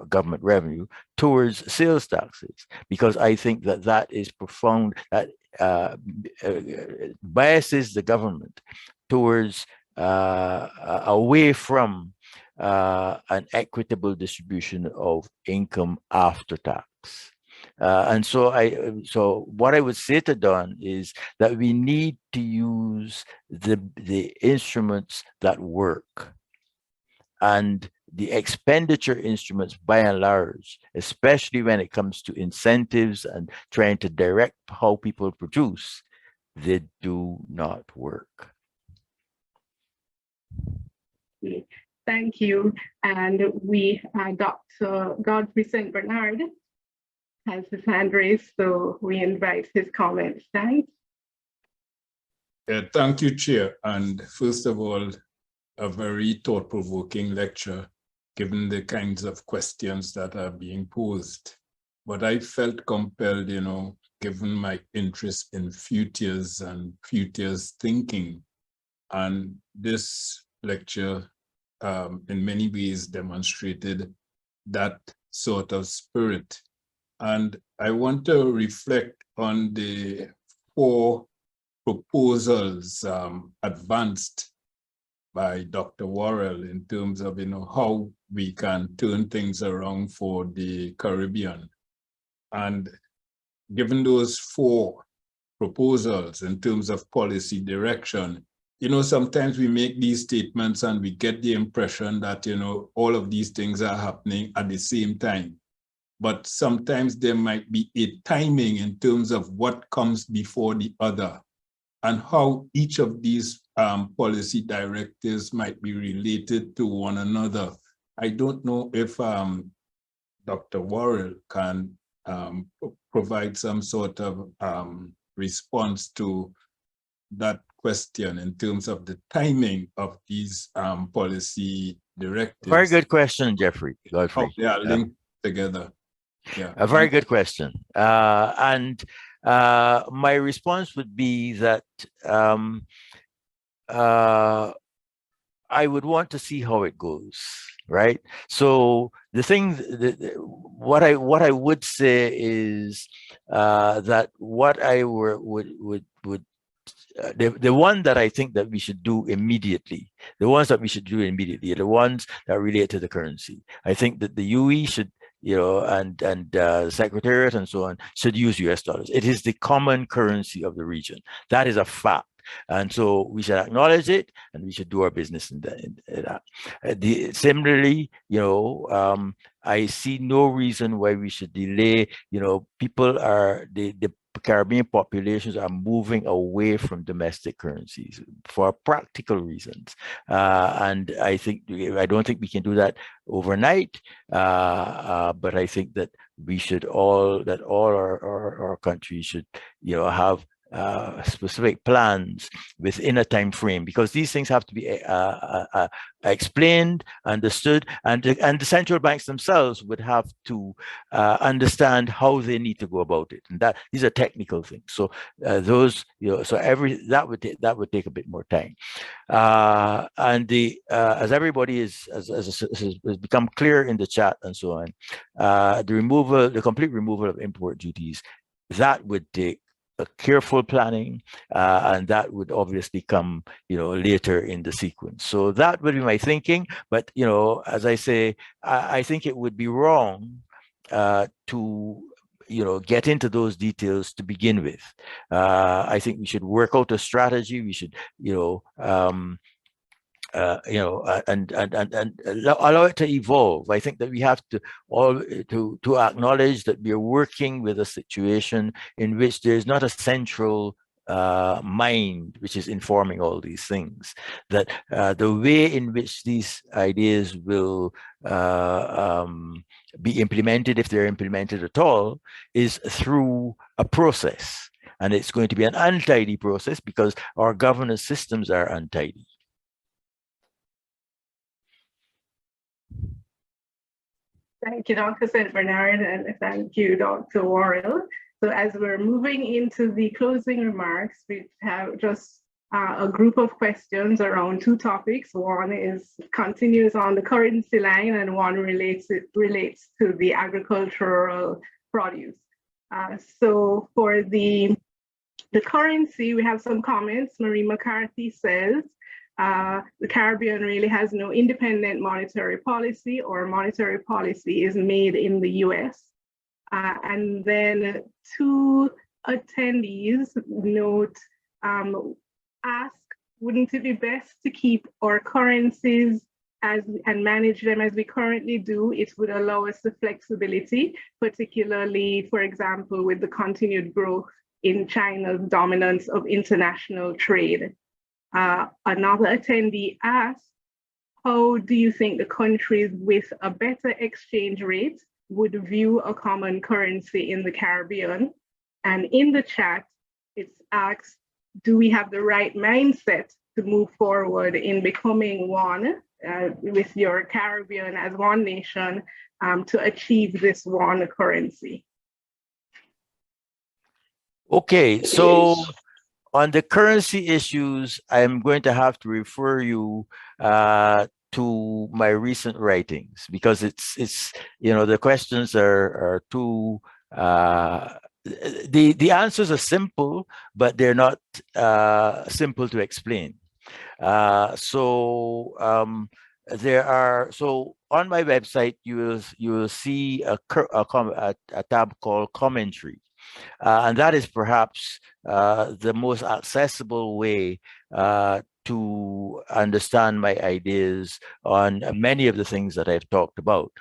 government revenue towards sales taxes, because I think that is profound, that biases the government towards away from an equitable distribution of income after tax. And so what I would say to Don is that we need to use the instruments that work, and the expenditure instruments, by and large, especially when it comes to incentives and trying to direct how people produce, they do not work. Thank you. And we, Dr. Godfrey St. Bernard has his hand raised, so we invite his comments. Thanks. Thank you, Chair. And first of all, a very thought-provoking lecture, given the kinds of questions that are being posed. But I felt compelled, given my interest in futures and futures thinking. And this lecture, in many ways, demonstrated that sort of spirit. And I want to reflect on the 4 proposals advanced by Dr. Worrell in terms of how we can turn things around for the Caribbean. And given those 4 proposals in terms of policy direction, sometimes we make these statements and we get the impression that all of these things are happening at the same time. but sometimes there might be a timing in terms of what comes before the other and how each of these policy directives might be related to one another. I don't know if Dr. Worrell can provide some sort of response to that question in terms of the timing of these policy directives. Very good question, Jeffrey. Godfrey. How they are linked together. Yeah. A very good question. And my response would be that I would want to see how it goes, right? So the thing, what I would say is that what I would the one that I think that we should do immediately, the ones that we should do immediately are the ones that relate to the currency. I think that the UE should, you know, and Secretariat and so on should use US dollars. It is the common currency of the region. That is a fact. And so we should acknowledge it, and we should do our business in that. Similarly, you know, I see no reason why we should delay. You know, people are, the Caribbean populations are moving away from domestic currencies for practical reasons. And I don't think we can do that overnight, but I think that we should all our countries should, you know, have specific plans within a time frame, because these things have to be explained, understood, and the central banks themselves would have to understand how they need to go about it, and that these are technical things. So those, you know, so that would take a bit more time, and as everybody has become clear in the chat and so on, the complete removal of import duties, that would take a careful planning, and that would obviously come, you know, later in the sequence. So that would be my thinking. But, you know, as I say, I think it would be wrong to, you know, get into those details to begin with. I think we should work out a strategy. We should, you know, and allow it to evolve. I think that we have to acknowledge that we are working with a situation in which there is not a central mind which is informing all these things. That the way in which these ideas will be implemented, if they're implemented at all, is through a process, and it's going to be an untidy process because our governance systems are untidy. Thank you, Dr. St. Bernard, and thank you, Dr. Worrell. So as we're moving into the closing remarks, we have just a group of questions around two topics. One continues on the currency line, and one relates to the agricultural produce. So for the currency, we have some comments. Marie McCarthy says, the Caribbean really has no independent monetary policy, or monetary policy is made in the US. And then two attendees ask, wouldn't it be best to keep our currencies and manage them as we currently do? It would allow us the flexibility, particularly, for example, with the continued growth in China's dominance of international trade. Another attendee asked, how do you think the countries with a better exchange rate would view a common currency in the Caribbean? And in the chat, it's asked, do we have the right mindset to move forward in becoming one with your Caribbean as one nation to achieve this one currency? Okay, so on the currency issues, I'm going to have to refer you to my recent writings, because it's you know, the questions are too the answers are simple, but they're not simple to explain. So on my website you will see a tab called commentary. And that is perhaps the most accessible way to understand my ideas on many of the things that I've talked about,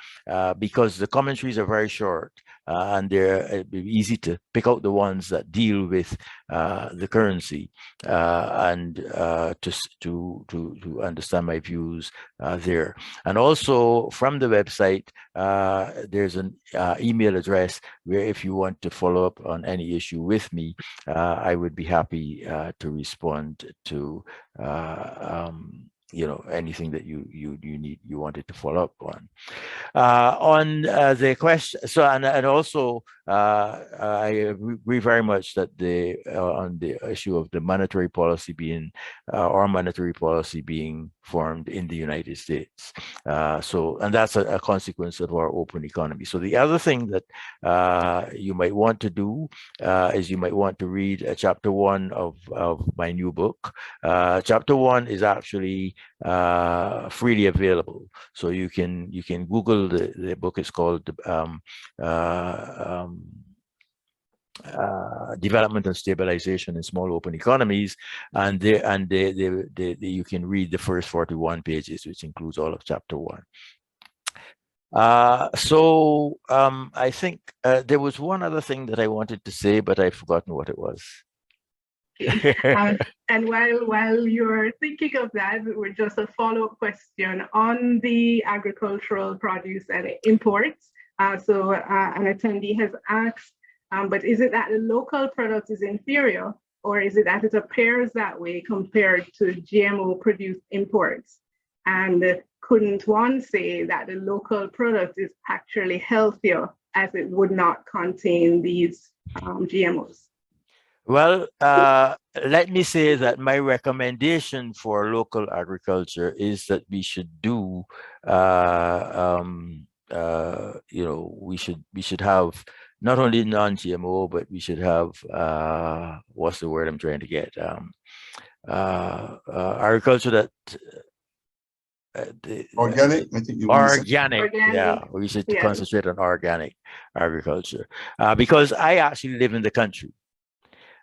because the commentaries are very short and they're easy to pick out the ones that deal with the currency and to understand my views there. And also from the website, there's an email address where if you want to follow up on any issue with me, I would be happy to respond to anything that you wanted to follow up on. On the question, so and also I agree very much that on the issue of the monetary policy being our monetary policy being formed in the United States. And that's a consequence of our open economy. So the other thing that you might want to do is you might want to read chapter 1 of my new book. Chapter 1 is actually freely available, so you can Google the book. It's called Development and Stabilization in Small Open Economies, and you can read the first 41 pages, which includes all of chapter 1. I think there was one other thing that I wanted to say, but I've forgotten what it was. And while you're thinking of that, we're just a follow-up question on the agricultural produce and imports. So an attendee has asked, but is it that the local product is inferior, or is it that it appears that way compared to GMO-produced imports? And couldn't one say that the local product is actually healthier as it would not contain these GMOs? Well, let me say that my recommendation for local agriculture is that we should do, we should have not only non-GMO, but we should have, what's the word I'm trying to get? Agriculture that organic, I think you organic. Yeah, we should concentrate on organic agriculture because I actually live in the country.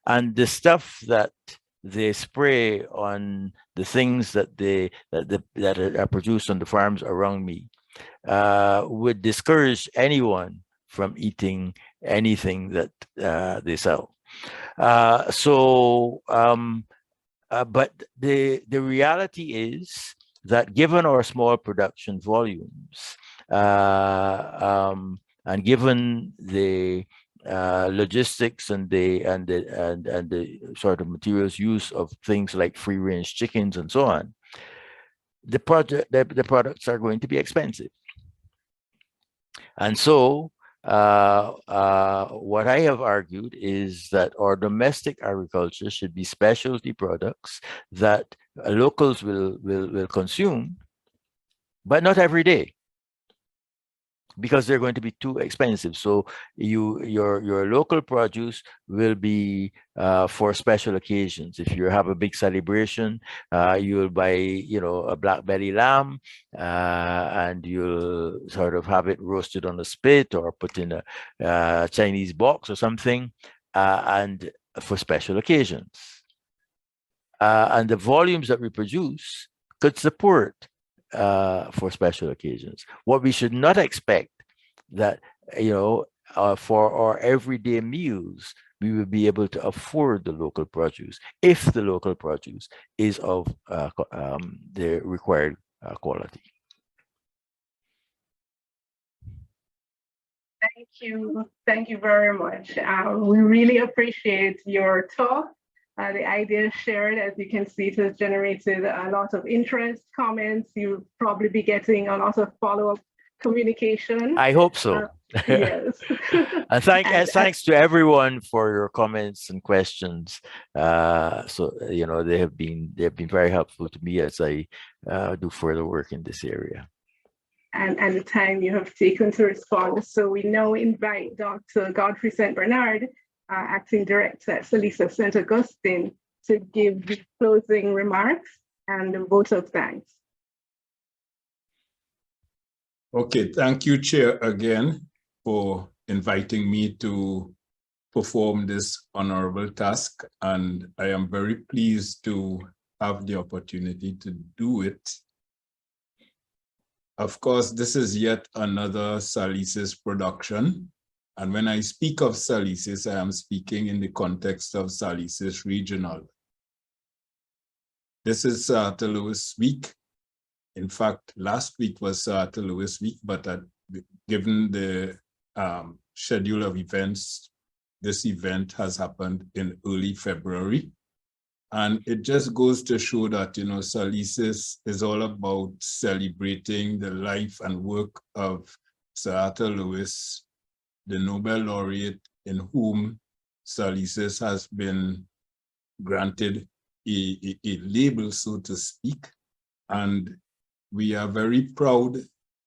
And the stuff that they spray on the things that are produced on the farms around me would discourage anyone from eating anything that they sell. But the reality is that given our small production volumes and given the logistics and the sort of materials use of things like free range chickens and so on, the products are going to be expensive. And so what I have argued is that our domestic agriculture should be specialty products that locals will consume, but not every day, because they're going to be too expensive. So your local produce will be for special occasions. If you have a big celebration, you'll buy a black belly lamb and you'll sort of have it roasted on a spit or put in a Chinese box or something, and for special occasions. And the volumes that we produce could support for special occasions. What we should not expect that, for our everyday meals, we will be able to afford the local produce if the local produce is of the required quality. Thank you very much. We really appreciate your talk. The ideas shared, as you can see, it has generated a lot of interest, comments. You'll probably be getting a lot of follow-up communication. I hope so. Yes. And thanks to everyone for your comments and questions. They have been very helpful to me as I do further work in this area. And the time you have taken to respond. So we now invite Dr. Godfrey St. Bernard, Acting Director at SALISES St. Augustine, to give the closing remarks and the vote of thanks. Okay, thank you, Chair, again, for inviting me to perform this honorable task. And I am very pleased to have the opportunity to do it. Of course, this is yet another SALISES production. And when I speak of SALISES, I am speaking in the context of SALISES Regional. This is Sir Arthur Lewis Week. In fact, last week was Sir Arthur Lewis Week, but given the schedule of events, this event has happened in early February. And it just goes to show that, you know, SALISES is all about celebrating the life and work of Sir Arthur Lewis, the Nobel laureate in whom SALISES has been granted a label, so to speak. And we are very proud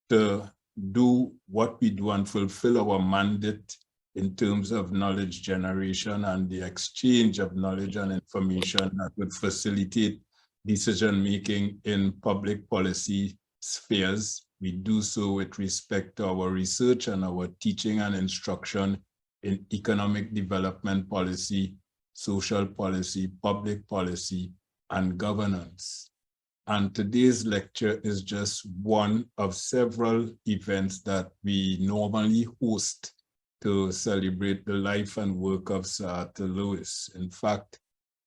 to do what we do and fulfill our mandate in terms of knowledge generation and the exchange of knowledge and information that would facilitate decision-making in public policy spheres. We do so with respect to our research and our teaching and instruction in economic development policy, social policy, public policy, and governance. And today's lecture is just one of several events that we normally host to celebrate the life and work of Sir Arthur Lewis. In fact,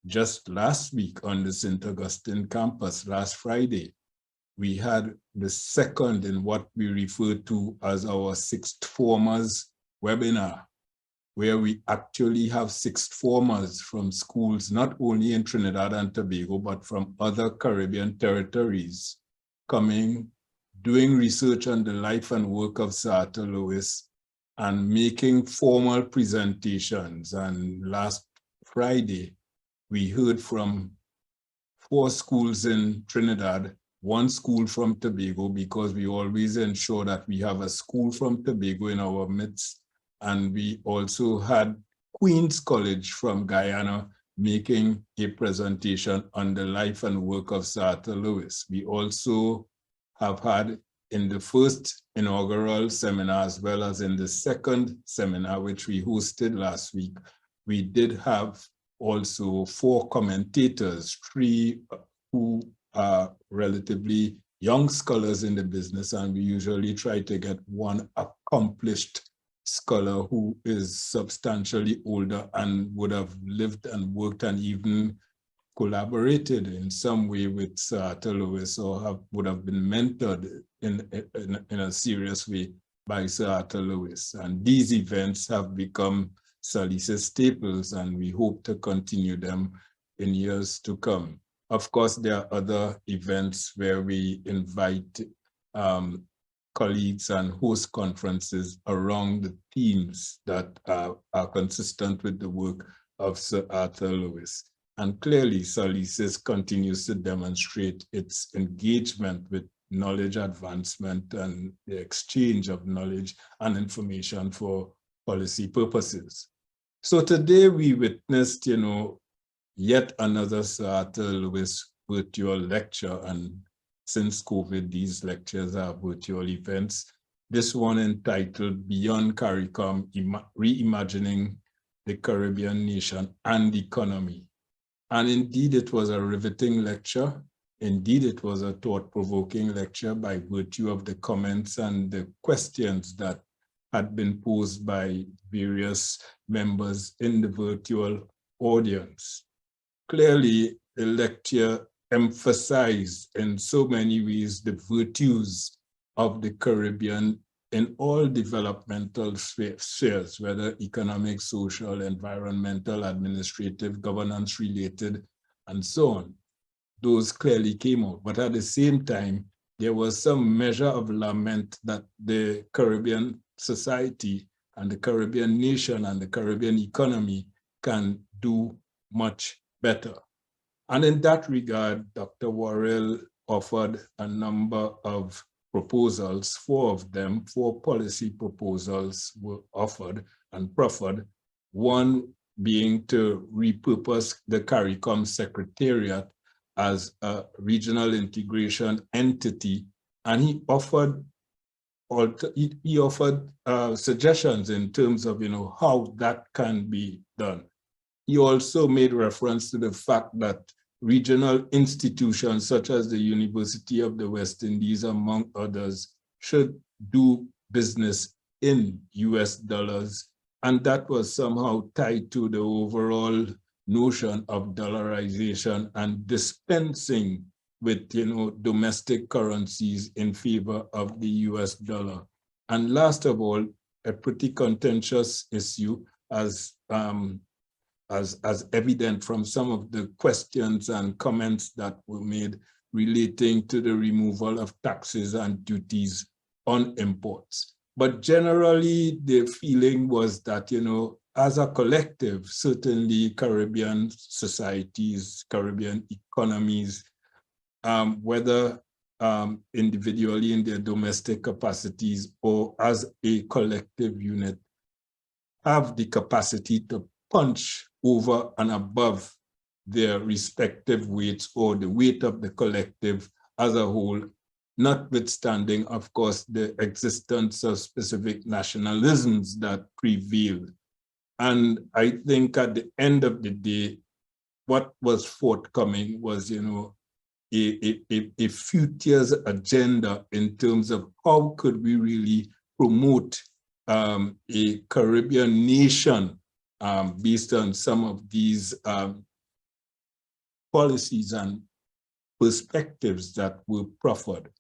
just last week on the St. Augustine campus, last Friday, we had the second in what we refer to as our Sixth Formers webinar, where we actually have sixth formers from schools, not only in Trinidad and Tobago, but from other Caribbean territories, coming, doing research on the life and work of Sir Arthur Lewis, and making formal presentations. And last Friday, we heard from 4 schools in Trinidad, 1 school from Tobago, because we always ensure that we have a school from Tobago in our midst. And we also had Queen's College from Guyana making a presentation on the life and work of Sir Arthur Lewis. We also have had in the first inaugural seminar, as well as in the second seminar, which we hosted last week, we did have also 4 commentators, 3 who are relatively young scholars in the business, and we usually try to get 1 accomplished scholar who is substantially older and would have lived and worked and even collaborated in some way with Sir Arthur Lewis, or would have been mentored in a serious way by Sir Arthur Lewis. And these events have become SALISES staples, and we hope to continue them in years to come. Of course, there are other events where we invite colleagues and host conferences around the themes that are consistent with the work of Sir Arthur Lewis. And clearly, SALISES continues to demonstrate its engagement with knowledge advancement and the exchange of knowledge and information for policy purposes. So today we witnessed, you know, yet another Sir Arthur Lewis virtual lecture, and since COVID, these lectures are virtual events. This one entitled Beyond CARICOM, Reimagining the Caribbean Nation and Economy. And indeed, it was a riveting lecture. Indeed, it was a thought-provoking lecture by virtue of the comments and the questions that had been posed by various members in the virtual audience. Clearly, the lecture emphasized in so many ways the virtues of the Caribbean in all developmental spheres, whether economic, social, environmental, administrative, governance related, and so on. Those clearly came out. But at the same time, there was some measure of lament that the Caribbean society and the Caribbean nation and the Caribbean economy can do much better. And in that regard, Dr. Worrell offered a number of proposals. 4 of them, 4 policy proposals were offered and proffered. One being to repurpose the CARICOM Secretariat as a regional integration entity, and he offered suggestions in terms of, you know, how that can be done. He also made reference to the fact that regional institutions such as the University of the West Indies, among others, should do business in US dollars. And that was somehow tied to the overall notion of dollarization and dispensing with, domestic currencies in favor of the US dollar. And last of all, a pretty contentious issue as evident from some of the questions and comments that were made relating to the removal of taxes and duties on imports. But generally, the feeling was that, as a collective, certainly Caribbean societies, Caribbean economies, whether individually in their domestic capacities or as a collective unit, have the capacity to punch over and above their respective weights or the weight of the collective as a whole, notwithstanding, of course, the existence of specific nationalisms that prevailed. And I think at the end of the day, what was forthcoming was, a future's agenda in terms of how could we really promote a Caribbean nation based on some of these policies and perspectives that were proffered.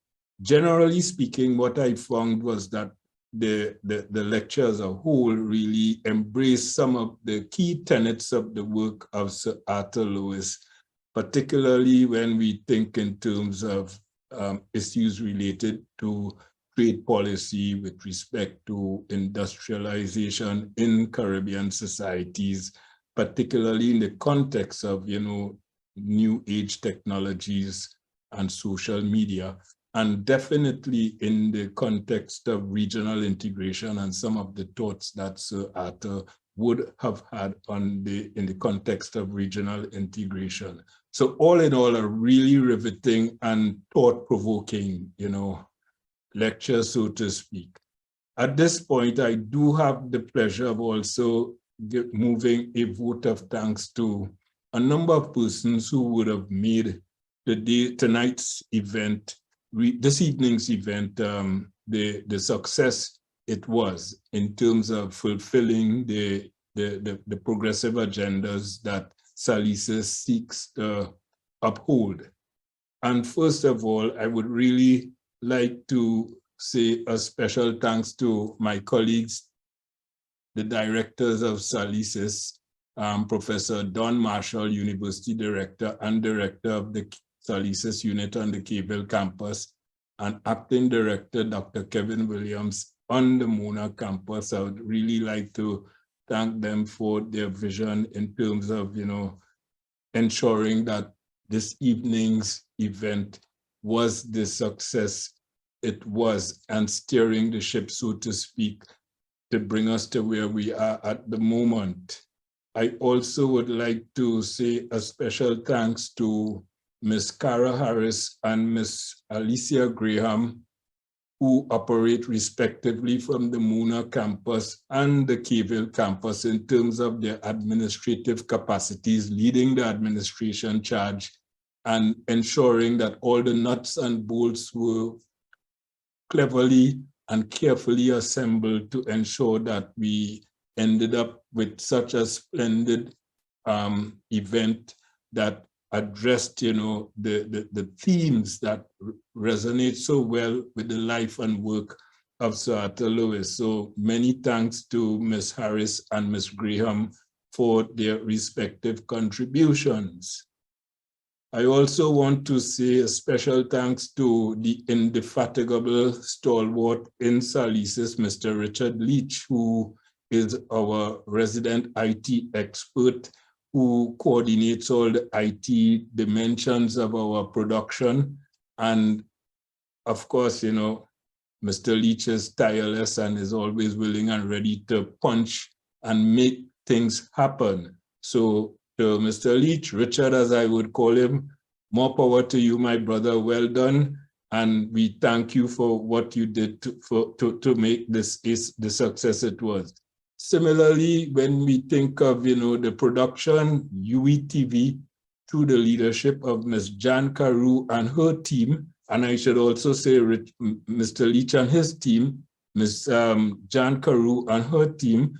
Generally speaking, what I found was that the lecture as a whole really embraced some of the key tenets of the work of Sir Arthur Lewis, particularly when we think in terms of issues related to trade policy with respect to industrialization in Caribbean societies, particularly in the context of, new age technologies and social media, and definitely in the context of regional integration and some of the thoughts that Sir Arthur would have had in the context of regional integration. So all in all, a really riveting and thought-provoking, lecture, so to speak. At this point, I do have the pleasure of also moving a vote of thanks to a number of persons who would have made tonight's event, this evening's event, the success it was in terms of fulfilling the progressive agendas that SALISES seeks to uphold. And first of all, I would really like to say a special thanks to my colleagues, the directors of SALISES, Professor Don Marshall, University Director and Director of the SALISES unit on the Cable campus, and Acting Director, Dr. Kevin Williams on the Mona campus. I would really like to thank them for their vision in terms of, ensuring that this evening's event was the success it was and steering the ship, so to speak, to bring us to where we are at the moment. I also would like to say a special thanks to Ms. Cara Harris and Ms. Alicia Graham, who operate respectively from the Mona campus and the Cable campus in terms of their administrative capacities, leading the administration charge and ensuring that all the nuts and bolts were cleverly and carefully assembled to ensure that we ended up with such a splendid event that addressed, the themes that resonate so well with the life and work of Sir Arthur Lewis. So many thanks to Ms. Harris and Ms. Graham for their respective contributions. I also want to say a special thanks to the indefatigable stalwart in SALISES, Mr. Richard Leach, who is our resident IT expert, who coordinates all the IT dimensions of our production. And of course, Mr. Leach is tireless and is always willing and ready to punch and make things happen. So to Mr. Leach, Richard, as I would call him, more power to you, my brother, well done. And we thank you for what you did to make this the success it was. Similarly, when we think of, the production, UETV, through the leadership of Ms. Jan Carew and her team, and I should also say Mr. Leach and his team, Ms. Jan Carew and her team,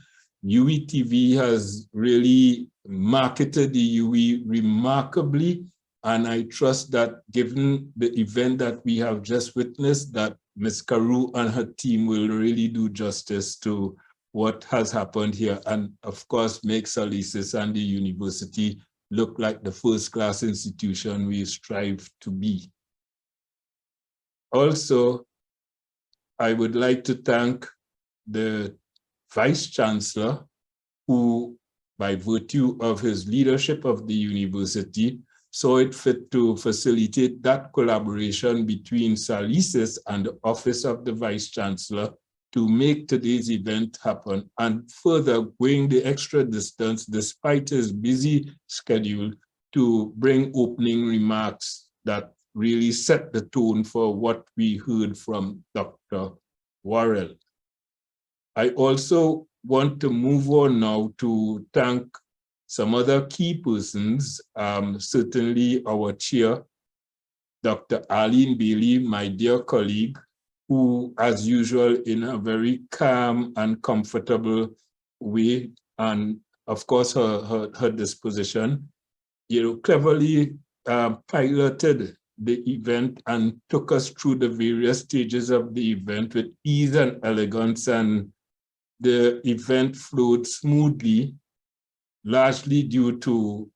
UWI-TV has really marketed the UWI remarkably, and I trust that given the event that we have just witnessed, that Ms. Carew and her team will really do justice to what has happened here, and of course make SALISES and the university look like the first-class institution we strive to be. Also, I would like to thank the Vice-Chancellor, who, by virtue of his leadership of the university, saw it fit to facilitate that collaboration between SALISES and the Office of the Vice-Chancellor to make today's event happen, and further going the extra distance despite his busy schedule to bring opening remarks that really set the tone for what we heard from Dr. Worrell. I also want to move on now to thank some other key persons, certainly our chair, Dr. Arlene Bailey, my dear colleague, who, as usual, in a very calm and comfortable way, and of course her disposition, cleverly piloted the event and took us through the various stages of the event with ease and elegance, and the event flowed smoothly, largely due to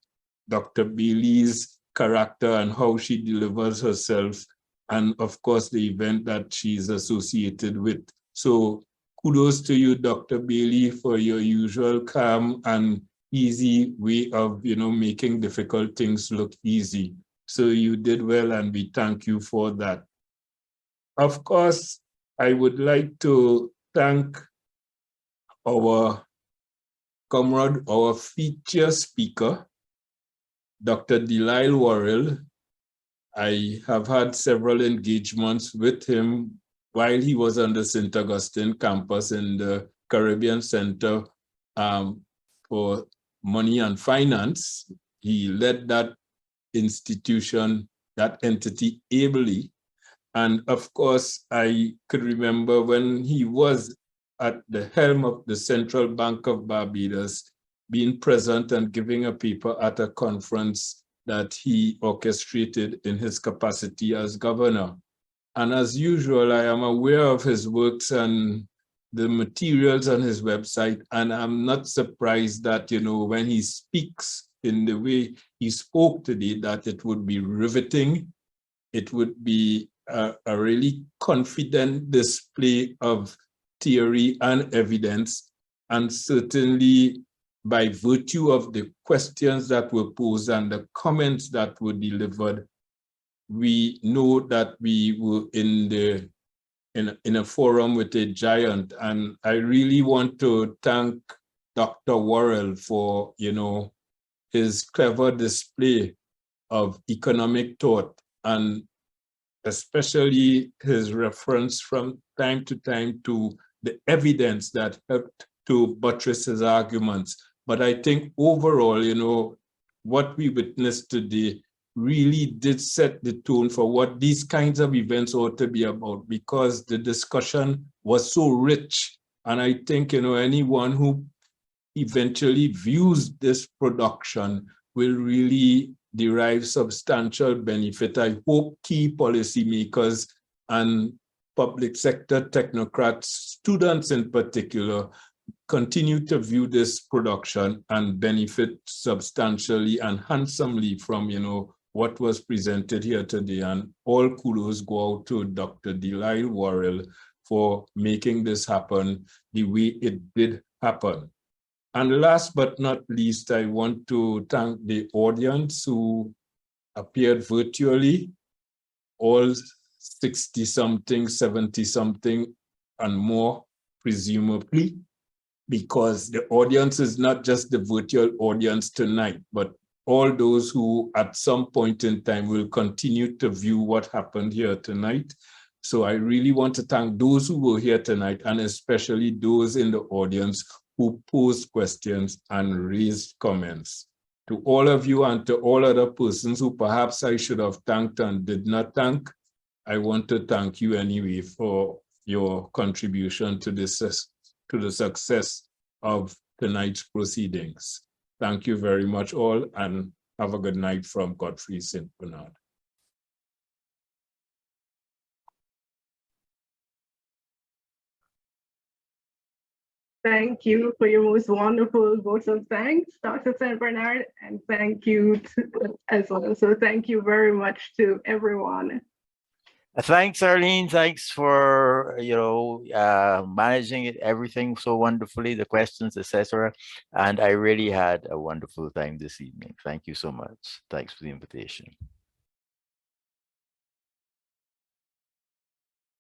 Dr. Bailey's character and how she delivers herself, and of course the event that she's associated with. So kudos to you, Dr. Bailey, for your usual calm and easy way of making difficult things look easy. So you did well, and we thank you for that. Of course, I would like to thank our comrade, our feature speaker, Dr. DeLisle Worrell. I have had several engagements with him while he was on the St. Augustine campus in the Caribbean Center for Money and Finance. He led that institution, that entity ably. And of course, I could remember when he was at the helm of the Central Bank of Barbados, being present and giving a paper at a conference that he orchestrated in his capacity as governor. And as usual, I am aware of his works and the materials on his website, and I'm not surprised that, when he speaks in the way he spoke today, that it would be riveting. It would be a really confident display of theory and evidence, and certainly by virtue of the questions that were posed and the comments that were delivered, we know that we were in a forum with a giant. And I really want to thank Dr. Worrell for, his clever display of economic thought, and especially his reference from time to time to the evidence that helped to buttress his arguments. But I think overall, what we witnessed today really did set the tone for what these kinds of events ought to be about, because the discussion was so rich. And I think, anyone who eventually views this production will really derive substantial benefit. I hope key policymakers and public sector technocrats, students in particular, continue to view this production and benefit substantially and handsomely from, what was presented here today. And all kudos go out to Dr. DeLisle Worrell for making this happen the way it did happen. And last but not least, I want to thank the audience who appeared virtually, all 60-something, 70-something and more, presumably, because the audience is not just the virtual audience tonight, but all those who at some point in time will continue to view what happened here tonight. So I really want to thank those who were here tonight, and especially those in the audience who posed questions and raised comments. To To all of you and to all other persons who perhaps I should have thanked and did not thank, I want to thank you anyway for your contribution to the success of tonight's proceedings. Thank you very much all, and have a good night from Godfrey St. Bernard. Thank you for your most wonderful votes of thanks, Dr. St. Bernard, and thank you as well. So thank you very much to everyone. Thanks, Arlene. Thanks for managing it, everything so wonderfully, the questions, etc. And I really had a wonderful time this evening. Thank you so much. Thanks for the invitation.